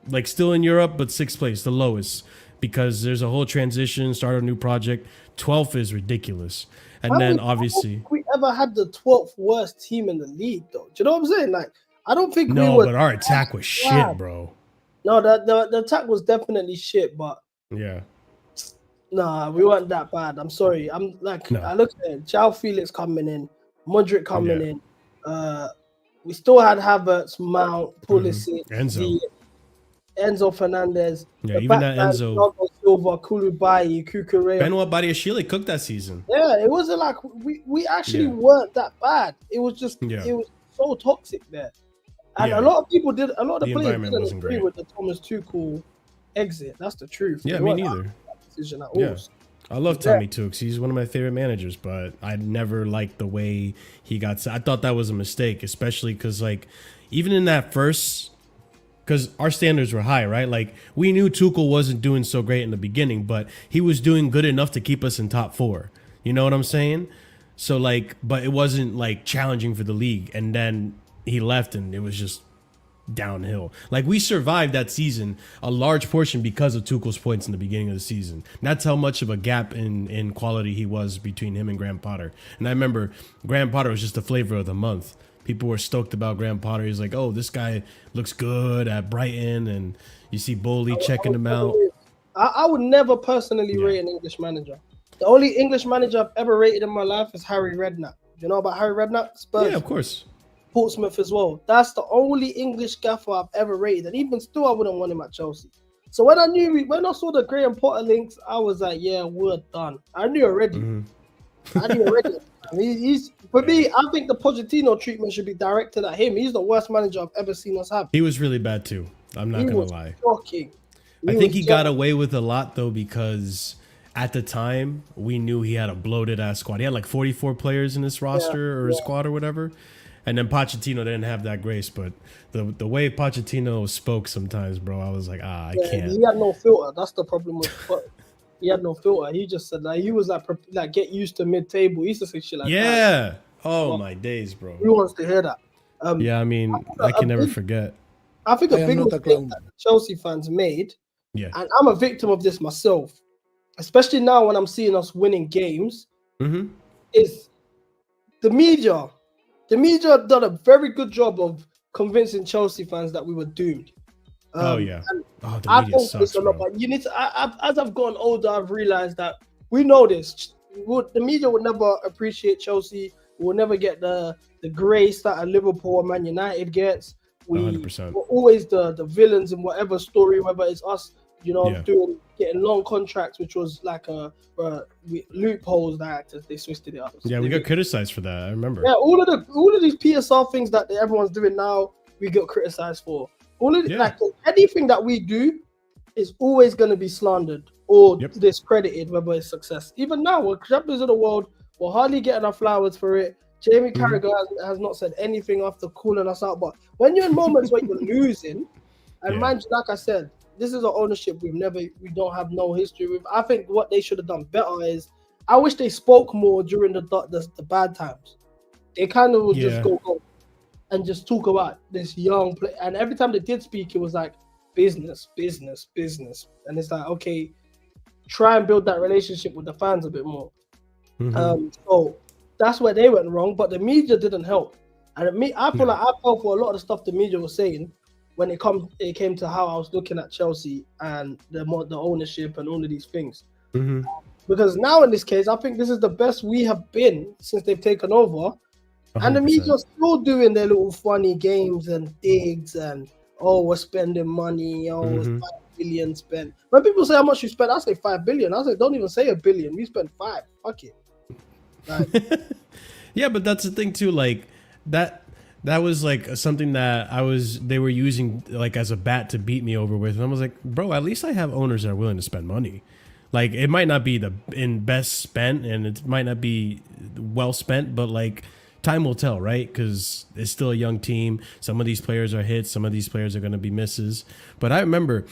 Like still in Europe, but 6th place, the lowest, because there's a whole transition, start a new project. 12th is ridiculous. And then obviously we ever had the 12th worst team in the league, though. Do you know what I'm saying? Like, I don't think no, we were. But our attack was shit, bro. No, the attack was definitely shit, but yeah, nah, we weren't that bad. I'm sorry. I'm like, I look at it. João Felix coming in, Modric coming in. We still had Havertz, Mount, Pulisic, Enzo Fernandez. Yeah, even that Enzo. Silva, Koulibaly, Kukurea. Benoit Badiashile cooked that season. Yeah, it wasn't like we actually weren't that bad. It was just it was so toxic there. And a lot of people did. A lot of the players didn't agree with the Thomas Tuchel exit. That's the truth. Yeah, me neither. Decision at all. I love Tommy Tuchel. He's one of my favorite managers, but I never liked the way he got. I thought that was a mistake, especially because like even in that first. Because our standards were high, right? Like we knew Tuchel wasn't doing so great in the beginning, but he was doing good enough to keep us in top 4. You know what I'm saying? So like, but it wasn't like challenging for the league. And then he left and it was just downhill. Like we survived that season, a large portion because of Tuchel's points in the beginning of the season. That's how much of a gap in quality he was between him and Graham Potter. And I remember Graham Potter was just the flavor of the month. People were stoked about Graham Potter. He's like, oh, this guy looks good at Brighton. And you see Bowley checking him out. I would never personally rate an English manager. The only English manager I've ever rated in my life is Harry Redknapp. Do you know about Harry Redknapp? Spurs. Yeah, of course. Portsmouth as well. That's the only English gaffer I've ever rated. And even still, I wouldn't want him at Chelsea. So when I saw the Graham Potter links, I was like, yeah, we're done. I knew already. I knew already. He's for me, I think the Pochettino treatment should be directed at him. He's the worst manager I've ever seen us have. He was really bad too. I'm not gonna lie. Shocking. I think he got away with a lot though because at the time we knew he had a bloated ass squad. He had like 44 players in his roster or his squad or whatever. And then Pochettino didn't have that grace, but the way Pochettino spoke sometimes, bro, I was like, I can't. He had no filter. That's the problem with. He had no filter. He just said he was like get used to mid-table. He used to say shit like that. Oh my days, bro. Who wants to hear that? I mean, I can never forget. I think a big mistake that the Chelsea fans made, and I'm a victim of this myself, especially now when I'm seeing us winning games, is the media. The media done a very good job of convincing Chelsea fans that we were doomed. The media sucks, a lot, but you need to. As I've gotten older, I've realized that we know this. The media would never appreciate Chelsea. We'll never get the grace that a Liverpool or Man United gets. We're always the villains in whatever story, whether it's us, getting long contracts, which was like loopholes that actors they twisted it up. Yeah, we got criticized for that. I remember. Yeah, all of these PSR things that everyone's doing now, we got criticized for. All of like anything that we do is always going to be slandered or discredited, whether it's success. Even now, we're champions of the world. We're hardly getting our flowers for it. Jamie Carragher has not said anything after calling us out. But when you're in moments where you're losing, and mind you, like I said, this is an ownership we don't have no history with. I think what they should have done better is, I wish they spoke more during the bad times. They kind of would just go and just talk about this young player. And every time they did speak, it was like business. And it's like, okay, try and build that relationship with the fans a bit more. So that's where they went wrong, but the media didn't help. And I feel like I fell for a lot of the stuff the media was saying when it came to how I was looking at Chelsea and the ownership and all of these things. Because now in this case, I think this is the best we have been since they've taken over. 100%. And the media are still doing their little funny games and digs and, we're spending money, it's 5 billion spent. When people say how much you spent, I say 5 billion. I say, don't even say a billion. We spent 5. Fuck it. Like, yeah, but that's the thing too. Like that that was like something that they were using like as a bat to beat me over with. And I was like, bro, at least I have owners that are willing to spend money. Like, it might not be the best spent and it might not be well spent, but like time will tell, right? Because it's still a young team. Some of these players are hits. Some of these players are going to be misses. But I remember,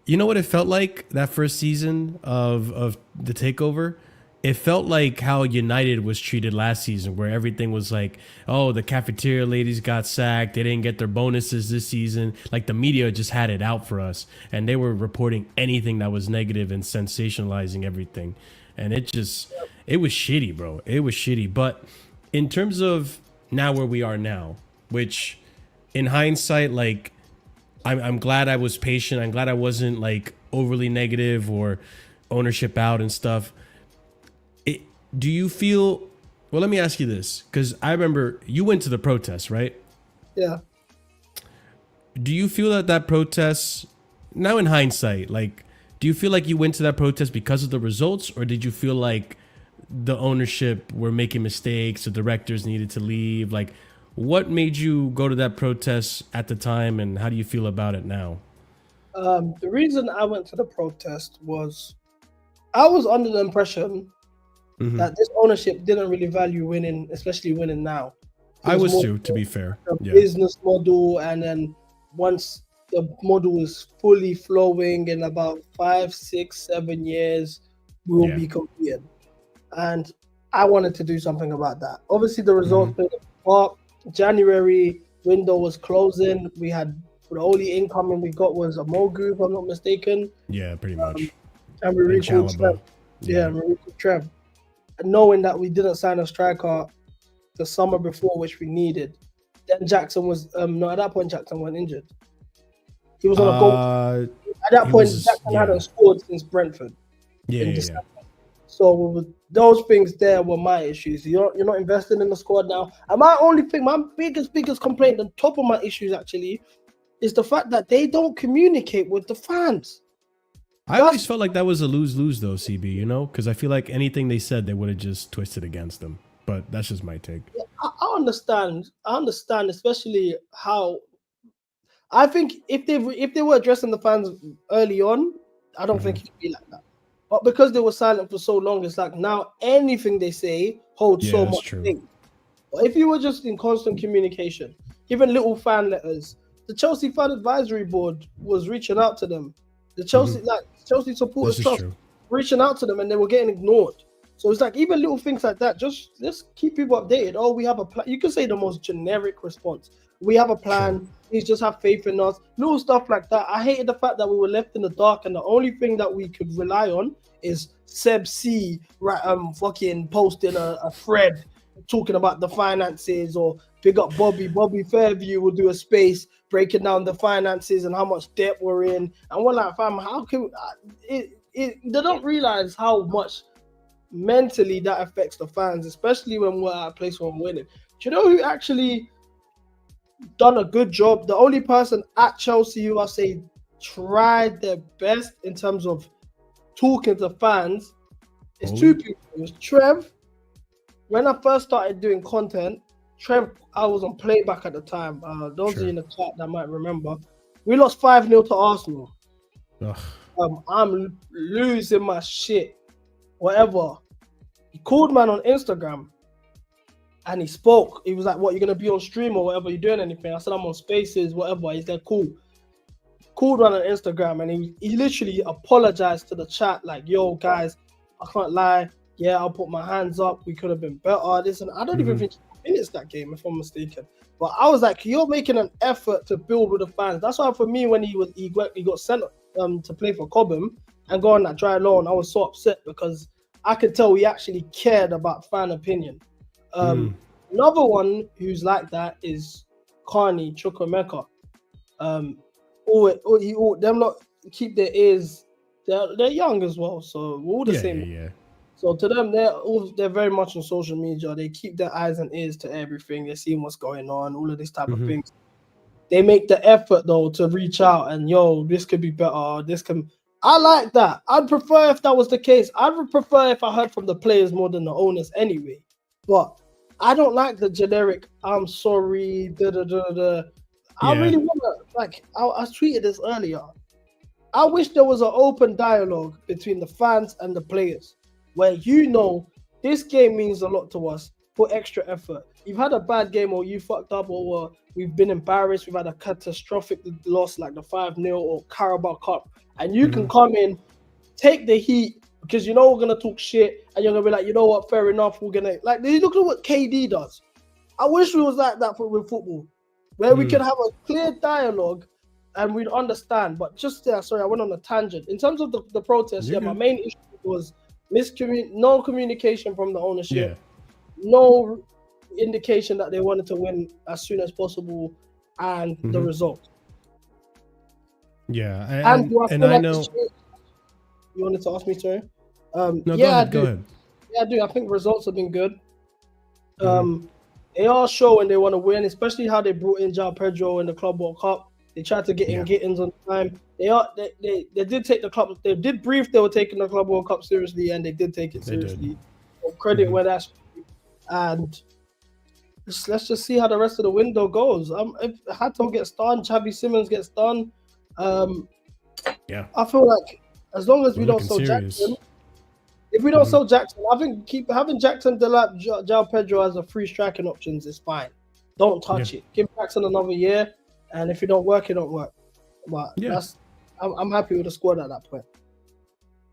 you know what it felt like that first season of the takeover? It felt like how United was treated last season, where everything was like, oh, the cafeteria ladies got sacked. They didn't get their bonuses this season. Like, the media just had it out for us. And they were reporting anything that was negative and sensationalizing everything. And it was shitty, bro. It was shitty. But in terms of now where we are now, which in hindsight, like, I'm glad I was patient. I'm glad I wasn't like overly negative or ownership out and stuff. Do you feel, well, let me ask you this, because I remember you went to the protest, right? Yeah. Do you feel that protest, now in hindsight, like, do you feel like you went to that protest because of the results, or did you feel like the ownership were making mistakes, the directors needed to leave? Like, what made you go to that protest at the time, and how do you feel about it now? The reason I went to the protest was I was under the impression that this ownership didn't really value winning, especially winning now. I was too, to be fair. The business model, and then once the model is fully flowing in about 5, 6, 7 years, we will be competing. And I wanted to do something about that. Obviously, the results played a part. January window was closing. We had the only incoming we got was a Mogu, if I'm not mistaken. Yeah, pretty much. And we recalled Trev. Yeah, we recalled Trev. Knowing that we didn't sign a striker the summer before, which we needed. Then Jackson was no, at that point Jackson went injured. He was on a goal. At that point, Jackson hadn't scored since Brentford. Yeah. So those things there were my issues. You're not investing in the squad now. And my only thing, my biggest complaint, on top of my issues actually, is the fact that they don't communicate with the fans. I always felt like that was a lose-lose though, CB, you know? Because I feel like anything they said, they would have just twisted against them. But that's just my take. Yeah, I understand, especially how I think if they were addressing the fans early on, I don't think it would be like that. But because they were silent for so long, it's like now anything they say holds so much weight. But if you were just in constant communication, even little fan letters, the Chelsea fan advisory board was reaching out to them. The Chelsea supporters trust reaching out to them, and they were getting ignored. So it's like even little things like that, just keep people updated. Oh, we have a plan. You can say the most generic response. We have a plan. Please just have faith in us. Little stuff like that. I hated the fact that we were left in the dark, and the only thing that we could rely on is Seb C fucking posting a thread talking about the finances, or big up Bobby Fairview will do a space breaking down the finances and how much debt we're in. And we're like, fam, how can they don't realize how much mentally that affects the fans, especially when we're at a place where we're winning. Do you know who actually done a good job? The only person at Chelsea who I say tried their best in terms of talking to fans is two people. It was Trev. When I first started doing content, Trev, I was on playback at the time. Those of you in the chat that might remember, we lost 5-0 to Arsenal. I'm losing my shit. Whatever. He called man on Instagram and he spoke. He was like, what, you're going to be on stream or whatever? You doing anything? I said, I'm on spaces, whatever. He said, cool. Called man on Instagram and he literally apologized to the chat like, yo, guys, I can't lie. Yeah, I'll put my hands up. We could have been better. This and I don't even think he finished that game, if I'm mistaken. But I was like, you're making an effort to build with the fans. That's why for me, when he got sent to play for Cobham and go on that dry loan, I was so upset because I could tell he actually cared about fan opinion. Another one who's like that is Carney Chukwemeka. Them lot keep their ears. They're young as well, so we're all the same. Yeah. So to them, they're very much on social media. They keep their eyes and ears to everything. They're seeing what's going on, all of this type of things. They make the effort though to reach out and this could be better. I like that. I'd prefer if that was the case. I'd prefer if I heard from the players more than the owners anyway. But I don't like the generic "I'm sorry." Da da da da. I Yeah. really wanna I tweeted this earlier. I wish there was an open dialogue between the fans and the players, where this game means a lot to us. Put extra effort. You've had a bad game, or you fucked up, or we've been embarrassed. We've had a catastrophic loss like the 5-0 or Carabao Cup, and you can come in, take the heat because we're gonna talk shit, and you're gonna be like, you know what, fair enough. We're gonna look at what KD does. I wish we was like that with football, where we could have a clear dialogue and we'd understand. But just sorry, I went on a tangent. In terms of the protest, my main issue was no communication from the ownership, no indication that they wanted to win as soon as possible, and the result. Yeah, I know. You wanted to ask me, sorry? No, go ahead. Go ahead. Yeah, I do. I think results have been good. They are showing they want to win, especially how they brought in João Pedro in the Club World Cup. They tried to get in Gittins on time. They did take the club. They did brief they were taking the Club World Cup seriously, and they did take it seriously. So credit where that's due. And let's just see how the rest of the window goes. If Hato gets done, Xavi Simons gets done. I feel like as long as we don't sell Jackson, if we don't sell Jackson, I think keep having Jackson, Delap, João Pedro as a free striking options is fine. Don't touch it. Give Jackson another year, and if it don't work, it don't work. But I'm happy with the squad at that point.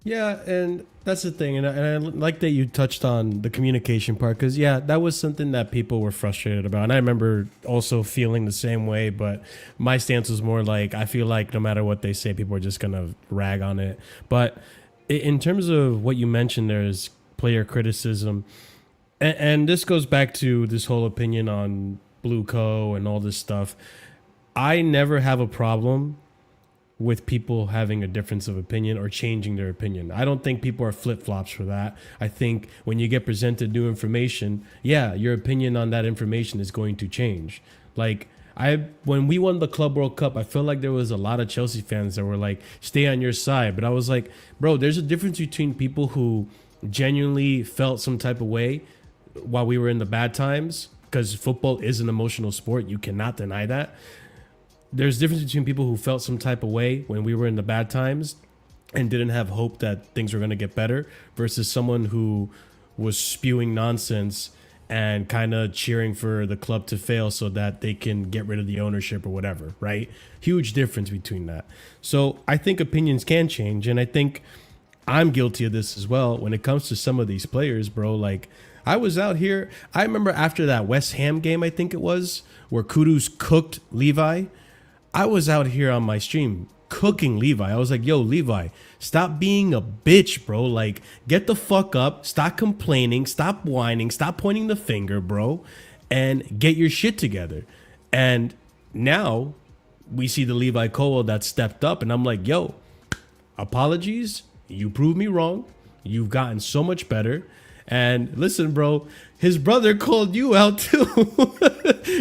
Yeah, and that's the thing, and I like that you touched on the communication part, because that was something that people were frustrated about, and I remember also feeling the same way. But my stance was more like, I feel like no matter what they say, people are just gonna rag on it. But in terms of what you mentioned, there's player criticism, and this goes back to this whole opinion on Blue Co and all this stuff. I never have a problem with people having a difference of opinion or changing their opinion. I don't think people are flip-flops for that. I think when you get presented new information, your opinion on that information is going to change. Like, when we won the Club World Cup, I feel like there was a lot of Chelsea fans that were like, stay on your side. But I was like, bro, there's a difference between people who genuinely felt some type of way while we were in the bad times, because football is an emotional sport. You cannot deny that. There's a difference between people who felt some type of way when we were in the bad times and didn't have hope that things were going to get better, versus someone who was spewing nonsense and kind of cheering for the club to fail so that they can get rid of the ownership or whatever, right? Huge difference between that. So I think opinions can change, and I think I'm guilty of this as well when it comes to some of these players, bro. Like, I was out here, I remember after that West Ham game, I think it was, where Kudus cooked Levi, I was out here on my stream cooking Levi. I was like, yo, Levi, stop being a bitch, bro. Like, get the fuck up. Stop complaining. Stop whining. Stop pointing the finger, bro. And get your shit together. And now we see the Levi Cole that stepped up. And I'm like, yo, apologies. You proved me wrong. You've gotten so much better. And listen, bro, his brother called you out too,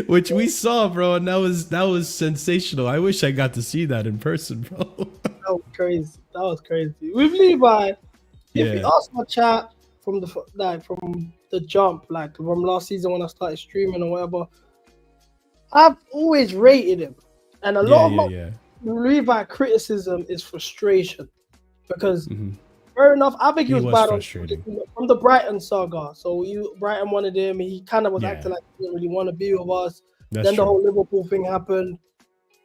which we saw, bro, and that was sensational. I wish I got to see that in person, bro. That was crazy. With Levi, if you ask my chat from the jump, like from last season when I started streaming or whatever, I've always rated him, and a lot of my Levi criticism is frustration, because. Fair enough. I think he was bad from the Brighton saga. So Brighton wanted him. He kind of was acting like he didn't really want to be with us. Then the whole Liverpool thing happened.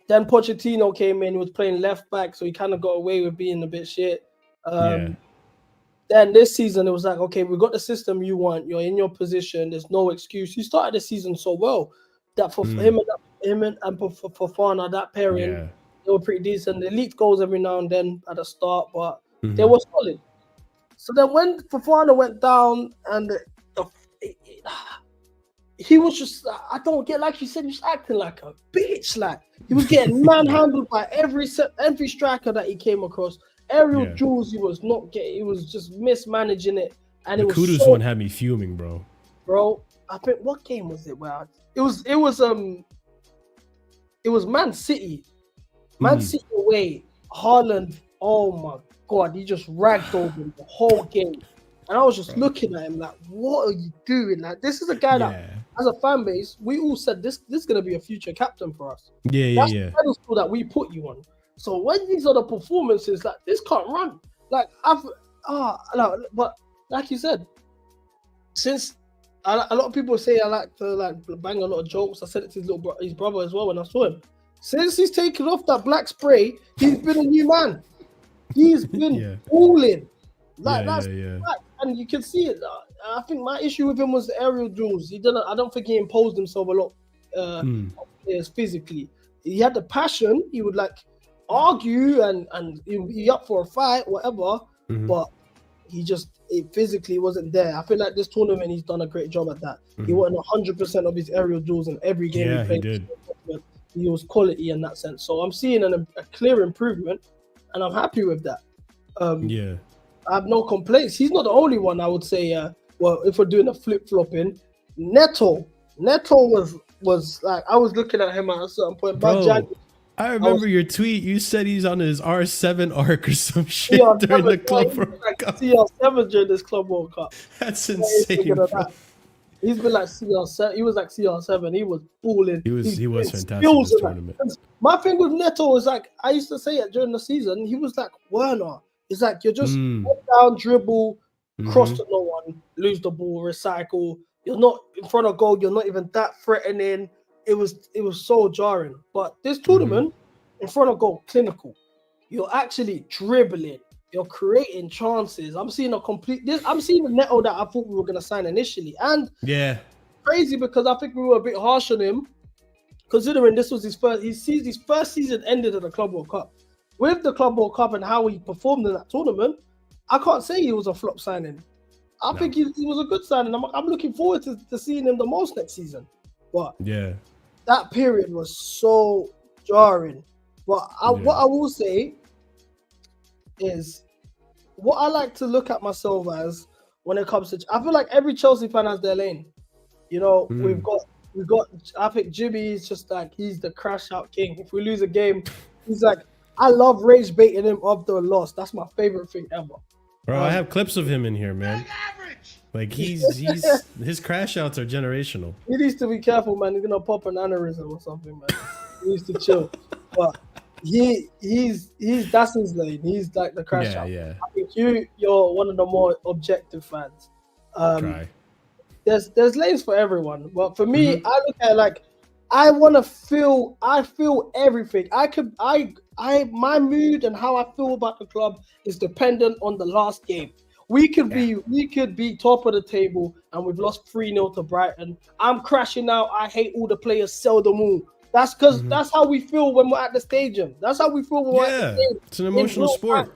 Then Pochettino came in. He was playing left back, so he kind of got away with being a bit shit. Then this season, it was like, okay, we got the system you want. You're in your position. There's no excuse. He started the season so well that for him and for Fofana, that pairing, they were pretty decent. They leaked goals every now and then at the start, but they were solid. So then when Fofana went down and he was just, I don't get, like you said, he was acting like a bitch. Like, he was getting manhandled by every striker that he came across. Aerial duels, he was not getting, he was just mismanaging it. And the Kudus one had me fuming, bro. Bro, I think, what game was it? Where it was Man City. Man City away. Haaland, oh my God, he just ragged over him the whole game. And I was just looking at him like, what are you doing? Like, this is a guy that, as a fan base, we all said this is gonna be a future captain for us. That's the pedestal that we put you on. So when these are the performances, like this can't run. Like no, but like you said, since a lot of people say I like to bang a lot of jokes. I said it to his brother as well when I saw him. Since he's taken off that black spray, he's been a new man. He's been balling. That's fact. And you can see it. I think my issue with him was the aerial duels. I don't think he imposed himself a lot physically. He had the passion. He would like argue and he'd be up for a fight, whatever. But it physically wasn't there. I feel like this tournament he's done a great job at that. He won 100% of his aerial duels in every game he played. He did. He was quality in that sense. So I'm seeing a clear improvement, and I'm happy with that. I have no complaints. He's not the only one, I would say. Well, if we're doing a flip-flopping, Neto was like, I was looking at him at a certain point. Bro, I remember your tweet. You said he's on his R7 arc or some shit during the Club World Cup. CR7 during this Club World Cup. That's insane, bro. He's been like CR7. He was like CR7. He was balling. He was fantastic in this tournament. My thing with Neto was like, I used to say it during the season, he was like Werner. It's like you're just down, dribble, cross to no one, lose the ball, recycle. You're not in front of goal. You're not even that threatening. It was so jarring. But this tournament, in front of goal, clinical. You're actually dribbling. You're creating chances. I'm seeing I'm seeing the Neto that I thought we were gonna sign initially, and crazy because I think we were a bit harsh on him, considering this was his first season ended at the Club World Cup. With the Club World Cup and how he performed in that tournament, I can't say he was a flop signing. I think he was a good signing. I'm looking forward to seeing him the most next season. But that period was so jarring. But what I will say is, what I like to look at myself as when it comes to, I feel like every Chelsea fan has their lane. You know, we've got. I think Jimmy is just like, he's the crash out king. If we lose a game, he's like, I love rage baiting him after a loss. That's my favorite thing ever. Bro, I have clips of him in here, man. Like his crash outs are generational. He needs to be careful, man. He's gonna pop an aneurysm or something, man. He needs to chill. But he's that's his lane. He's like the crash out. I think you're one of the more objective fans. There's lanes for everyone. But for me, I look at it like, I feel everything. My mood and how I feel about the club is dependent on the last game. We could be top of the table and we've lost 3-0 to Brighton. I'm crashing out. I hate all the players, sell them all. That's because that's how we feel when we're at the stadium. That's how we feel when we're at the stadium. It's an emotional sport.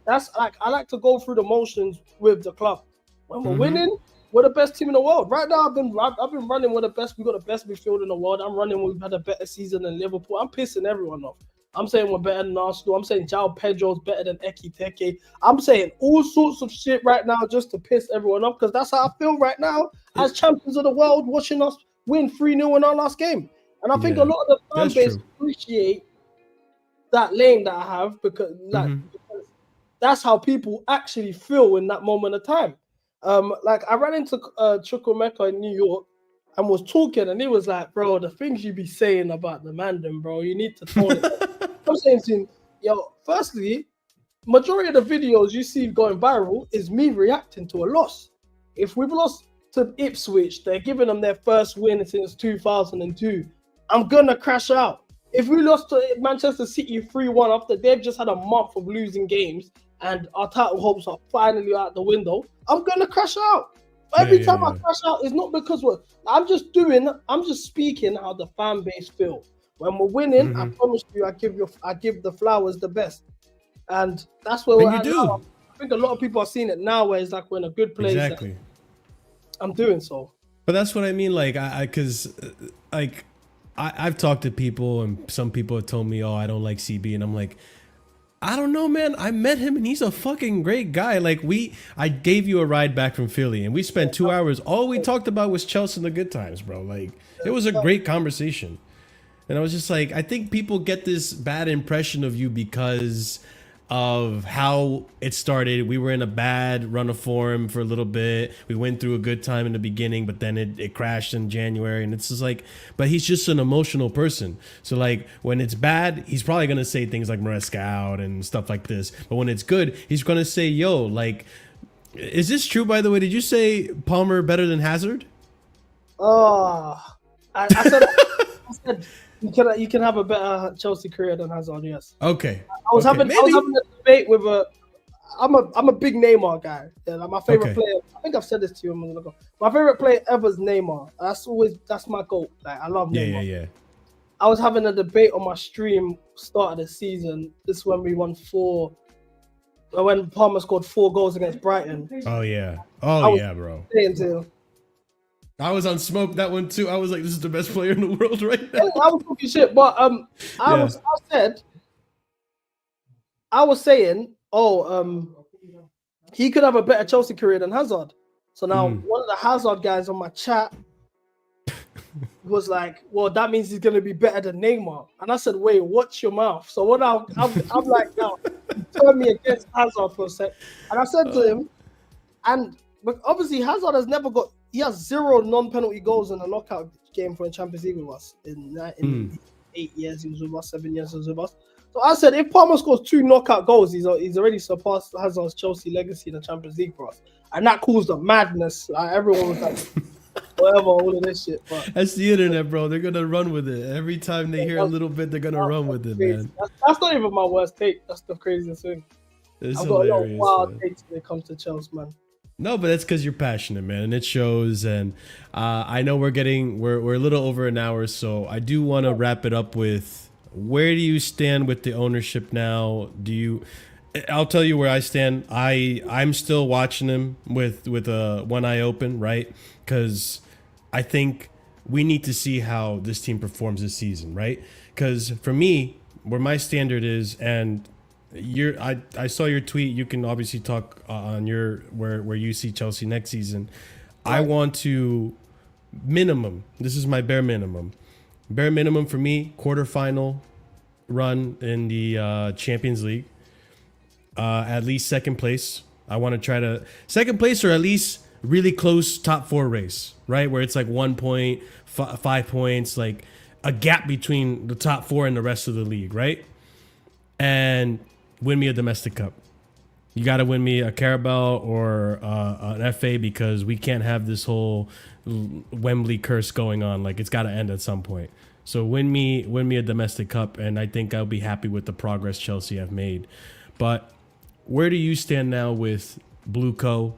That's like, I like to go through the motions with the club. When we're winning, we're the best team in the world. Right now, I've been running with the best. We got the best midfield in the world. I'm running. We've had a better season than Liverpool. I'm pissing everyone off. I'm saying we're better than Arsenal. I'm saying João Pedro's better than Eki Teke. I'm saying all sorts of shit right now just to piss everyone off, because that's how I feel right now as champions of the world, watching us win 3-0 in our last game. And I think a lot of the fan base appreciate that lane that I have, because because that's how people actually feel in that moment of time. Like I ran into Chukwemeka in New York and was talking, and he was like, bro, the things you be saying about the Mandem, bro, you need to tone it. I'm saying to him, yo, firstly, majority of the videos you see going viral is me reacting to a loss. If we've lost to Ipswich, they're giving them their first win since 2002. I'm gonna crash out. If we lost to Manchester City 3-1 after they've just had a month of losing games and our title hopes are finally out the window, I'm gonna crash out. Every time I crash out, it's not because I'm just speaking how the fan base feel. When we're winning, I promise you, I give the flowers the best, and that's where we're at now. I think a lot of people are seeing it now, where it's like we're in a good place. Exactly. I'm doing so. But that's what I mean. Like, I've talked to people, and some people have told me, "Oh, I don't like CB," and I'm like, I don't know, man. I met him and he's a fucking great guy. Like I gave you a ride back from Philly and we spent 2 hours. All we talked about was Chelsea and the good times, bro. Like it was a great conversation. And I was just like, I think people get this bad impression of you because of how it started. We were in a bad run of form for a little bit. We went through a good time in the beginning, but then it crashed in January. And it's just like, but he's just an emotional person. So like when it's bad, he's probably going to say things like Maresca out and stuff like this. But when it's good, he's going to say, yo, like, is this true, by the way? Did you say Palmer better than Hazard? Oh, I said you can have a better Chelsea career than Hazard. Yes. Okay. I was having a debate with I'm a big Neymar guy. Yeah, like my favorite player. I think I've said this to you a minute ago. My favorite player ever is Neymar. That's my goal. Like I love Neymar. Yeah. I was having a debate on my stream start of the season. This is when we won when Palmer scored 4 goals against Brighton. Oh yeah. Oh yeah, bro. I was on smoke that one too. I was like, this is the best player in the world right now. I was talking shit, but I was saying, he could have a better Chelsea career than Hazard. So now one of the Hazard guys on my chat was like, well, that means he's going to be better than Neymar. And I said, wait, watch your mouth. So what I'm like, now, turn me against Hazard for a sec. And I said to him, but obviously Hazard he has 0 non-penalty goals in a knockout game for a Champions League with us in 8 years he was with us, 7 years he was with us. So I said, if Palmer scores 2 knockout goals, he's already surpassed Hazard's Chelsea legacy in the Champions League for us. And that caused a madness. Like, everyone was like, whatever, all of this shit. But that's the internet, bro. They're going to run with it. Every time they hear a little bit, they're going to run with it, man. That's not even my worst take. That's the craziest thing. It's I've hilarious, got a lot of wild takes when it comes to Chelsea, man. No, but that's because you're passionate, man, and it shows. And I know we're a little over an hour, so I do want to wrap it up with, where do you stand with the ownership now? I'll tell you where I stand. I'm still watching him with one eye open, right? Because I think we need to see how this team performs this season, right? Because for me, where my standard is, and I saw your tweet. You can obviously talk on your where you see Chelsea next season. Right. I want to minimum. This is my bare minimum. Bare minimum for me: quarterfinal run in the Champions League. At least second place. I want to try to second place, or at least really close top 4 race, right? Where it's like 1 point, 5 points, like a gap between the top 4 and the rest of the league, right? And win me a domestic cup. You got to win me a Carabao or an FA, because we can't have this whole Wembley curse going on. Like, it's got to end at some point. So win me a domestic cup, and I think I'll be happy with the progress Chelsea have made. But where do you stand now with Blue Co?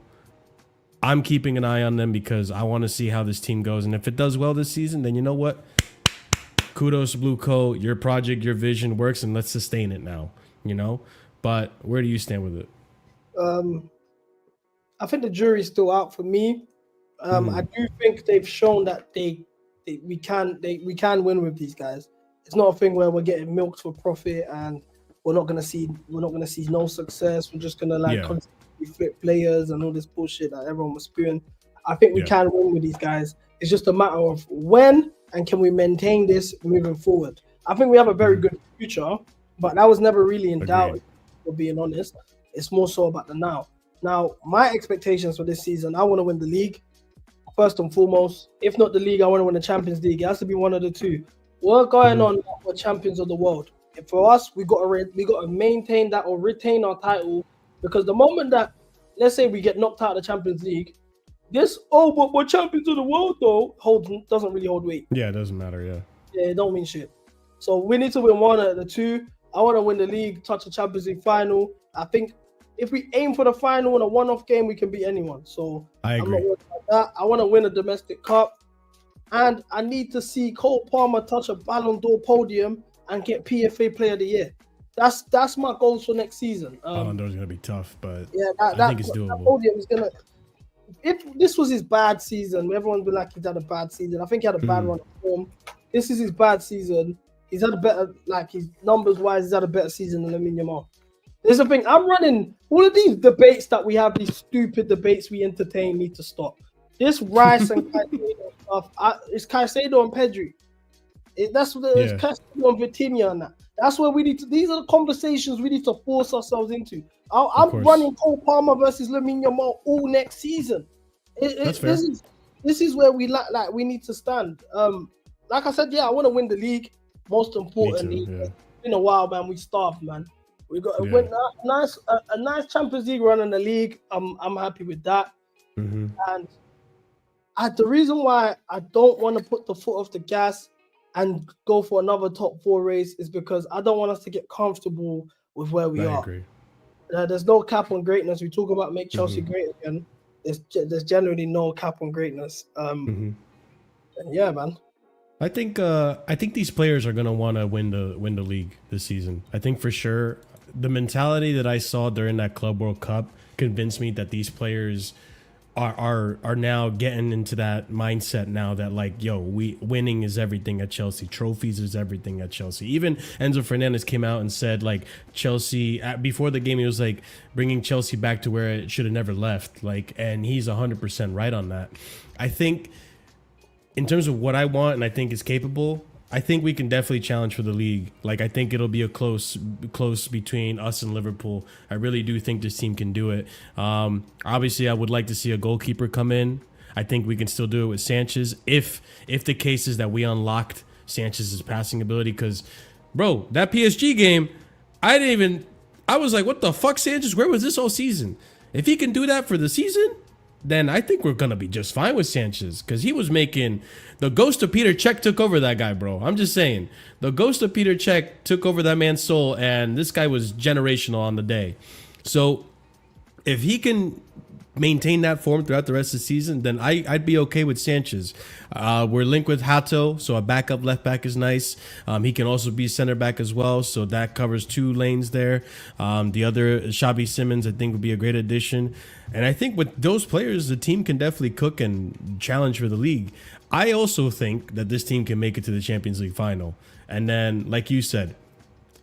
I'm keeping an eye on them because I want to see how this team goes. And if it does well this season, then you know what? Kudos to Blue Co. Your project, your vision works, and let's sustain it now. You know, but where do you stand with it? I think the jury's still out for me. I do think they've shown that we can win with these guys. It's not a thing where we're getting milked for profit and we're not gonna see no success. We're just gonna constantly flip players and all this bullshit that everyone was spewing. I think we can win with these guys. It's just a matter of when and can we maintain this moving forward. I think we have a very good future. But that was never really in doubt, for being honest. It's more so about the now. Now, my expectations for this season, I want to win the league, first and foremost. If not the league, I want to win the Champions League. It has to be one of the two. We're going on, we're champions of the world. And for us, we got to maintain that or retain our title, because the moment that, let's say we get knocked out of the Champions League, but we're champions of the world though, doesn't really hold weight. Yeah, it doesn't matter, Yeah, it don't mean shit. So we need to win one of the two. I want to win the league, touch the Champions League final. I think if we aim for the final in a one-off game, we can beat anyone. So I agree. I'm not worried about that. I want to win a domestic cup. And I need to see Cole Palmer touch a Ballon d'Or podium and get PFA Player of the Year. That's my goals for next season. Ballon d'Or is going to be tough, but I think it's doable. That podium is going to... If this was his bad season, everyone's been like, he's had a bad season. I think he had a bad run of form. This is his bad season. He's had a better, his numbers wise, he's had a better season than Lamine Yamal. There's the thing, I'm running all of these debates that we have, these stupid debates we entertain, need to stop. This Rice and Caicedo stuff, it's Caicedo and Pedri. It's Caicedo and Vitinha and that. That's where we need to. These are the conversations we need to force ourselves into. I'm running Cole Palmer versus Lamine Yamal all next season. That's fair. This is where we like we need to stand. Like I said, I want to win the league. Most importantly, it's been a while, man. We starved, man. We got a nice Champions League run in the league. I'm happy with that. Mm-hmm. And the reason why I don't want to put the foot off the gas and go for another top 4 race is because I don't want us to get comfortable with where we are. Agree. There's no cap on greatness. We talk about make Chelsea great again. There's generally no cap on greatness. And yeah, man. I think these players are gonna want to win the league this season. I think for sure the mentality that I saw during that Club World Cup convinced me that these players are now getting into that mindset now that like, yo, winning is everything at Chelsea. Trophies is everything at Chelsea. Even Enzo Fernandez came out and said like Chelsea before the game, he was like bringing Chelsea back to where it should have never left. Like, and he's 100% right on that. I think in terms of what I want and I think is capable, I think we can definitely challenge for the league. Like, I think it'll be a close between us and Liverpool. I really do think this team can do it. Obviously, I would like to see a goalkeeper come in. I think we can still do it with Sanchez if the case is that we unlocked Sanchez's passing ability. Because, bro, that PSG game, I was like, what the fuck, Sanchez? Where was this all season? If he can do that for the season, then I think we're going to be just fine with Sanchez because he was making the ghost of Peter Cech took over that guy, bro. I'm just saying the ghost of Peter Cech took over that man's soul, and this guy was generational on the day. So if he can maintain that form throughout the rest of the season, then I'd be okay with Sanchez. We're linked with Hato, so a backup left back is nice. He can also be center back as well, so that covers 2 lanes there. The other, Xabi Simons, I think would be a great addition. And I think with those players, the team can definitely cook and challenge for the league. I also think that this team can make it to the Champions League final. And then, like you said,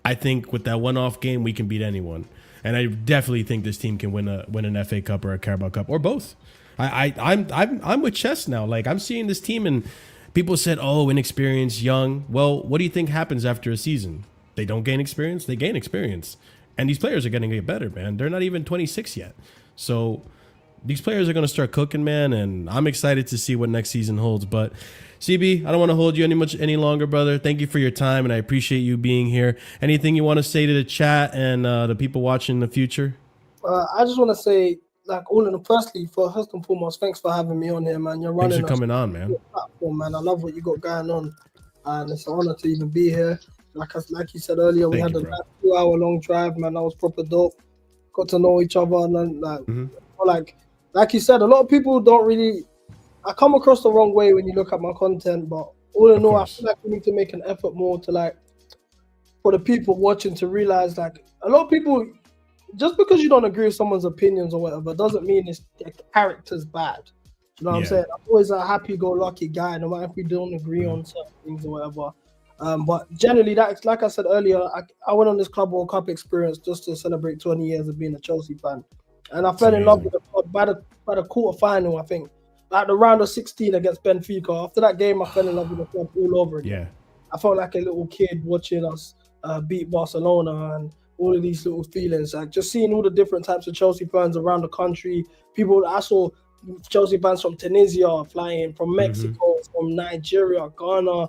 I think with that one-off game, we can beat anyone. And I definitely think this team can win an FA Cup or a Carabao Cup or both. I'm with Chess now. Like, I'm seeing this team, and people said, "Oh, inexperienced, young." Well, what do you think happens after a season? They don't gain experience. They gain experience, and these players are going to get better, man. They're not even 26 yet, so these players are going to start cooking, man. And I'm excited to see what next season holds. But CB, I don't want to hold you any longer, brother. Thank you for your time, and I appreciate you being here. Anything you want to say to the chat and the people watching in the future? I just want to say, like, first and foremost, thanks for having me on here, man. You're running. Thanks for coming on, man. Platform, man. I love what you got going on, and it's an honor to even be here. Like you said earlier, we had a 2-hour-long drive, man. That was proper dope. Got to know each other, and then, like you said, a lot of people don't really. I come across the wrong way when you look at my content, but all in all, I feel like we need to make an effort more to, like, for the people watching to realize, like, a lot of people, just because you don't agree with someone's opinions or whatever, doesn't mean their character's bad. You know what I'm saying? I'm always a happy-go-lucky guy, no matter if we don't agree on certain things or whatever. But generally, that's like I said earlier, I went on this Club World Cup experience just to celebrate 20 years of being a Chelsea fan, and I fell in love with the club by the quarter-final, I think. Like the round of 16 against Benfica. After that game, I fell in love with the club all over again. Yeah. I felt like a little kid watching us beat Barcelona and all of these little feelings. Like just seeing all the different types of Chelsea fans around the country. People, I saw Chelsea fans from Tunisia flying, from Mexico, from Nigeria, Ghana,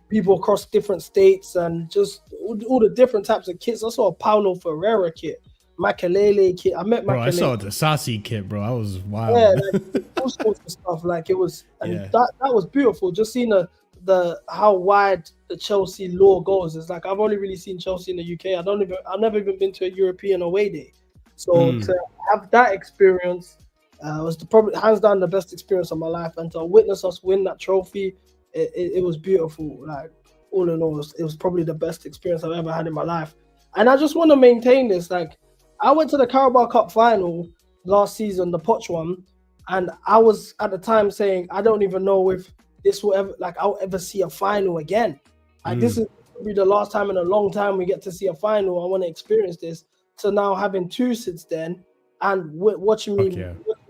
people across different states, and just all the different types of kits. I saw a Paulo Ferreira kit. Makelele kit. I met Makelele. Bro, I saw the Sassy kit, bro. I was wild. Yeah, like, all sorts of stuff. Like it was, and that was beautiful. Just seeing the how wide the Chelsea lore goes. It's like I've only really seen Chelsea in the UK. I've never even been to a European away day. So to have that experience was probably hands down the best experience of my life. And to witness us win that trophy, it was beautiful. Like all in all, it was probably the best experience I've ever had in my life. And I just want to maintain this. Like, I went to the Carabao Cup final last season, the Poch one, and I was at the time saying, I don't even know if this will ever, like, I'll ever see a final again. Like, this is probably the last time in a long time we get to see a final. I want to experience this. So now having 2 since then, and watching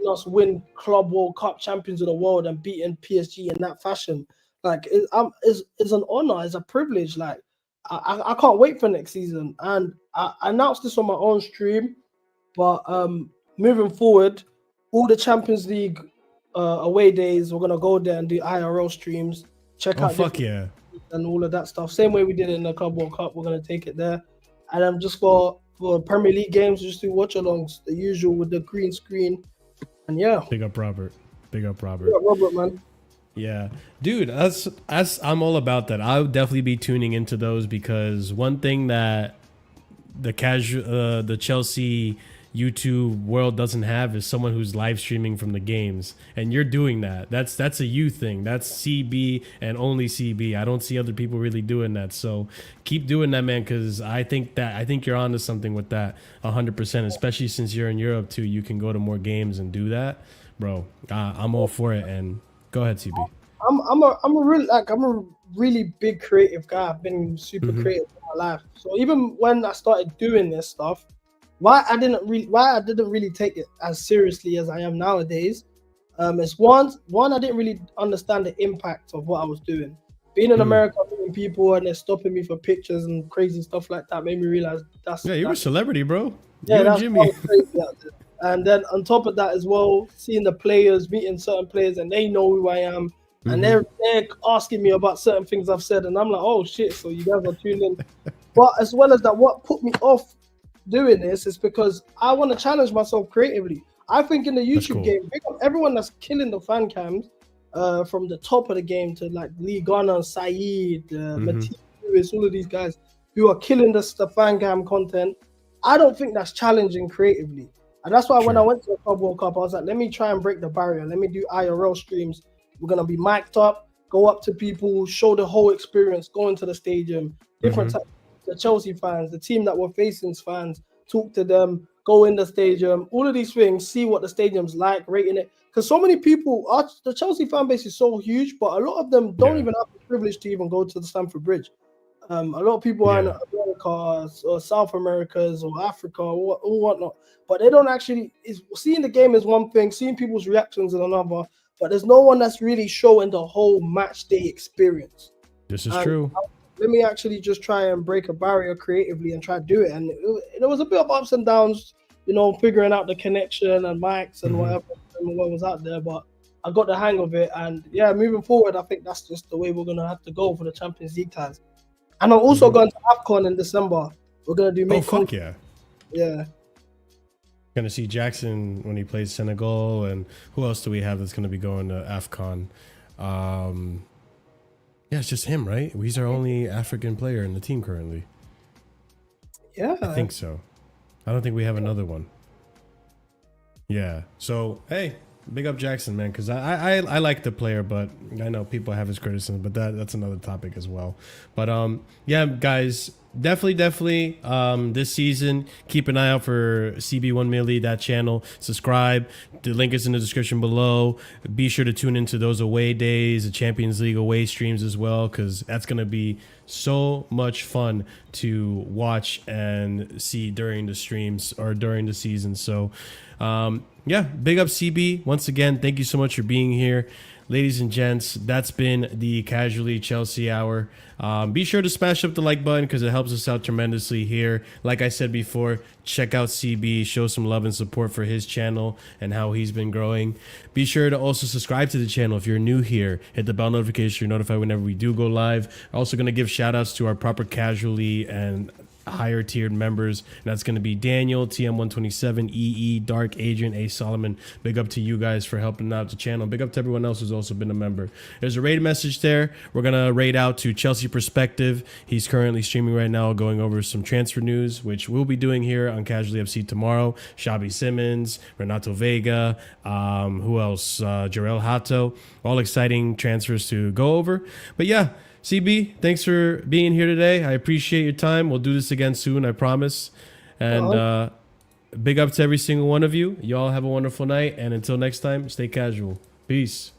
us win Club World Cup, champions of the world, and beating PSG in that fashion, like, it's an honor, it's a privilege. Like, I can't wait for next season. And I announced this on my own stream, but moving forward, all the Champions League away days, we're gonna go there and do IRL streams, check Oh out fuck yeah. and all of that stuff. Same way we did it in the Club World Cup, we're gonna take it there. And just for Premier League games, just do watch alongs, the usual with the green screen. And yeah. Big up Robert. Big up Robert. Big up Robert, man. Yeah, dude, I'm all about that. I would definitely be tuning into those, because one thing that the Chelsea YouTube world doesn't have is someone who's live streaming from the games, and you're doing that. That's a you thing. That's CB and only CB. I don't see other people really doing that. So keep doing that, man, because I think you're onto something with that 100%. Especially since you're in Europe too, you can go to more games and do that, bro. I'm all for it. And go ahead, CB. I'm a really big creative guy. I've been super creative in my life. So even when I started doing this stuff, why I didn't really take it as seriously as I am nowadays, is one I didn't really understand the impact of what I was doing. Being in America, meeting people and they're stopping me for pictures and crazy stuff like that made me realize you were a celebrity, bro. Yeah, you that's and Jimmy. crazy out there. And then on top of that as well, seeing the players, meeting certain players, and they know who I am, and they're asking me about certain things I've said, and I'm like, oh shit, so you guys are tuned in. But as well as that, what put me off doing this is because I want to challenge myself creatively. I think in the YouTube game, big up everyone that's killing the fan cams, from the top of the game to like Lee Gunner, Saeed, Matisse, Lewis, all of these guys who are killing the fan cam content. I don't think that's challenging creatively. And that's why when I went to the Club World Cup, I was like, let me try and break the barrier. Let me do IRL streams. We're going to be mic'd up, go up to people, show the whole experience, go into the stadium, different types, the Chelsea fans, the team that we're facing's fans, talk to them, go in the stadium, all of these things, see what the stadium's like, rating it. Because so many people, the Chelsea fan base is so huge, but a lot of them don't even have the privilege to even go to the Stamford Bridge. A lot of people are in America or South America or Africa or whatnot, but they don't actually. Seeing the game is one thing, seeing people's reactions is another, but there's no one that's really showing the whole match day experience. This is true. Let me actually just try and break a barrier creatively and try to do it. And it was a bit of ups and downs, figuring out the connection and mics and whatever and what was out there, but I got the hang of it. And yeah, moving forward, I think that's just the way we're gonna have to go for the Champions League ties. And I'm also going to AFCON in December. We're going to do Yeah. Going to see Jackson when he plays Senegal. And who else do we have that's going to be going to AFCON? Yeah, it's just him, right? He's our only African player in the team currently. Yeah. I think so. I don't think we have another one. Yeah. So, hey, big up Jackson, man, because I like the player, but I know people have his criticism, but that's another topic as well. But yeah, guys, definitely this season, keep an eye out for CB1 Millie, that channel. Subscribe. The link is in the description below. Be sure to tune into those away days, the Champions League away streams as well, because that's going to be so much fun to watch and see during the streams or during the season. So yeah, big up CB. Once again, thank you so much for being here. Ladies and gents, that's been the Casually Chelsea Hour. Be sure to smash up the like button because it helps us out tremendously here. Like I said before, check out CB, show some love and support for his channel and how he's been growing. Be sure to also subscribe to the channel if you're new here. Hit the bell notification so you're notified whenever we do go live. Also going to give shout outs to our proper Casually and higher tiered members, and that's going to be Daniel, TM127, EE, Dark, Adrian, A Solomon. Big up to you guys for helping out the channel. Big up to everyone else who's also been a member. There's a raid message there. We're going to raid out to Chelsea Perspective. He's currently streaming right now, going over some transfer news, which we'll be doing here on Casually FC tomorrow. Xabi Simmons, Renato Vega, who else? Jarell Hato. All exciting transfers to go over. But yeah, CB, thanks for being here today. I appreciate your time. We'll do this again soon, I promise. And big up to every single one of you. Y'all have a wonderful night. And until next time, stay casual. Peace.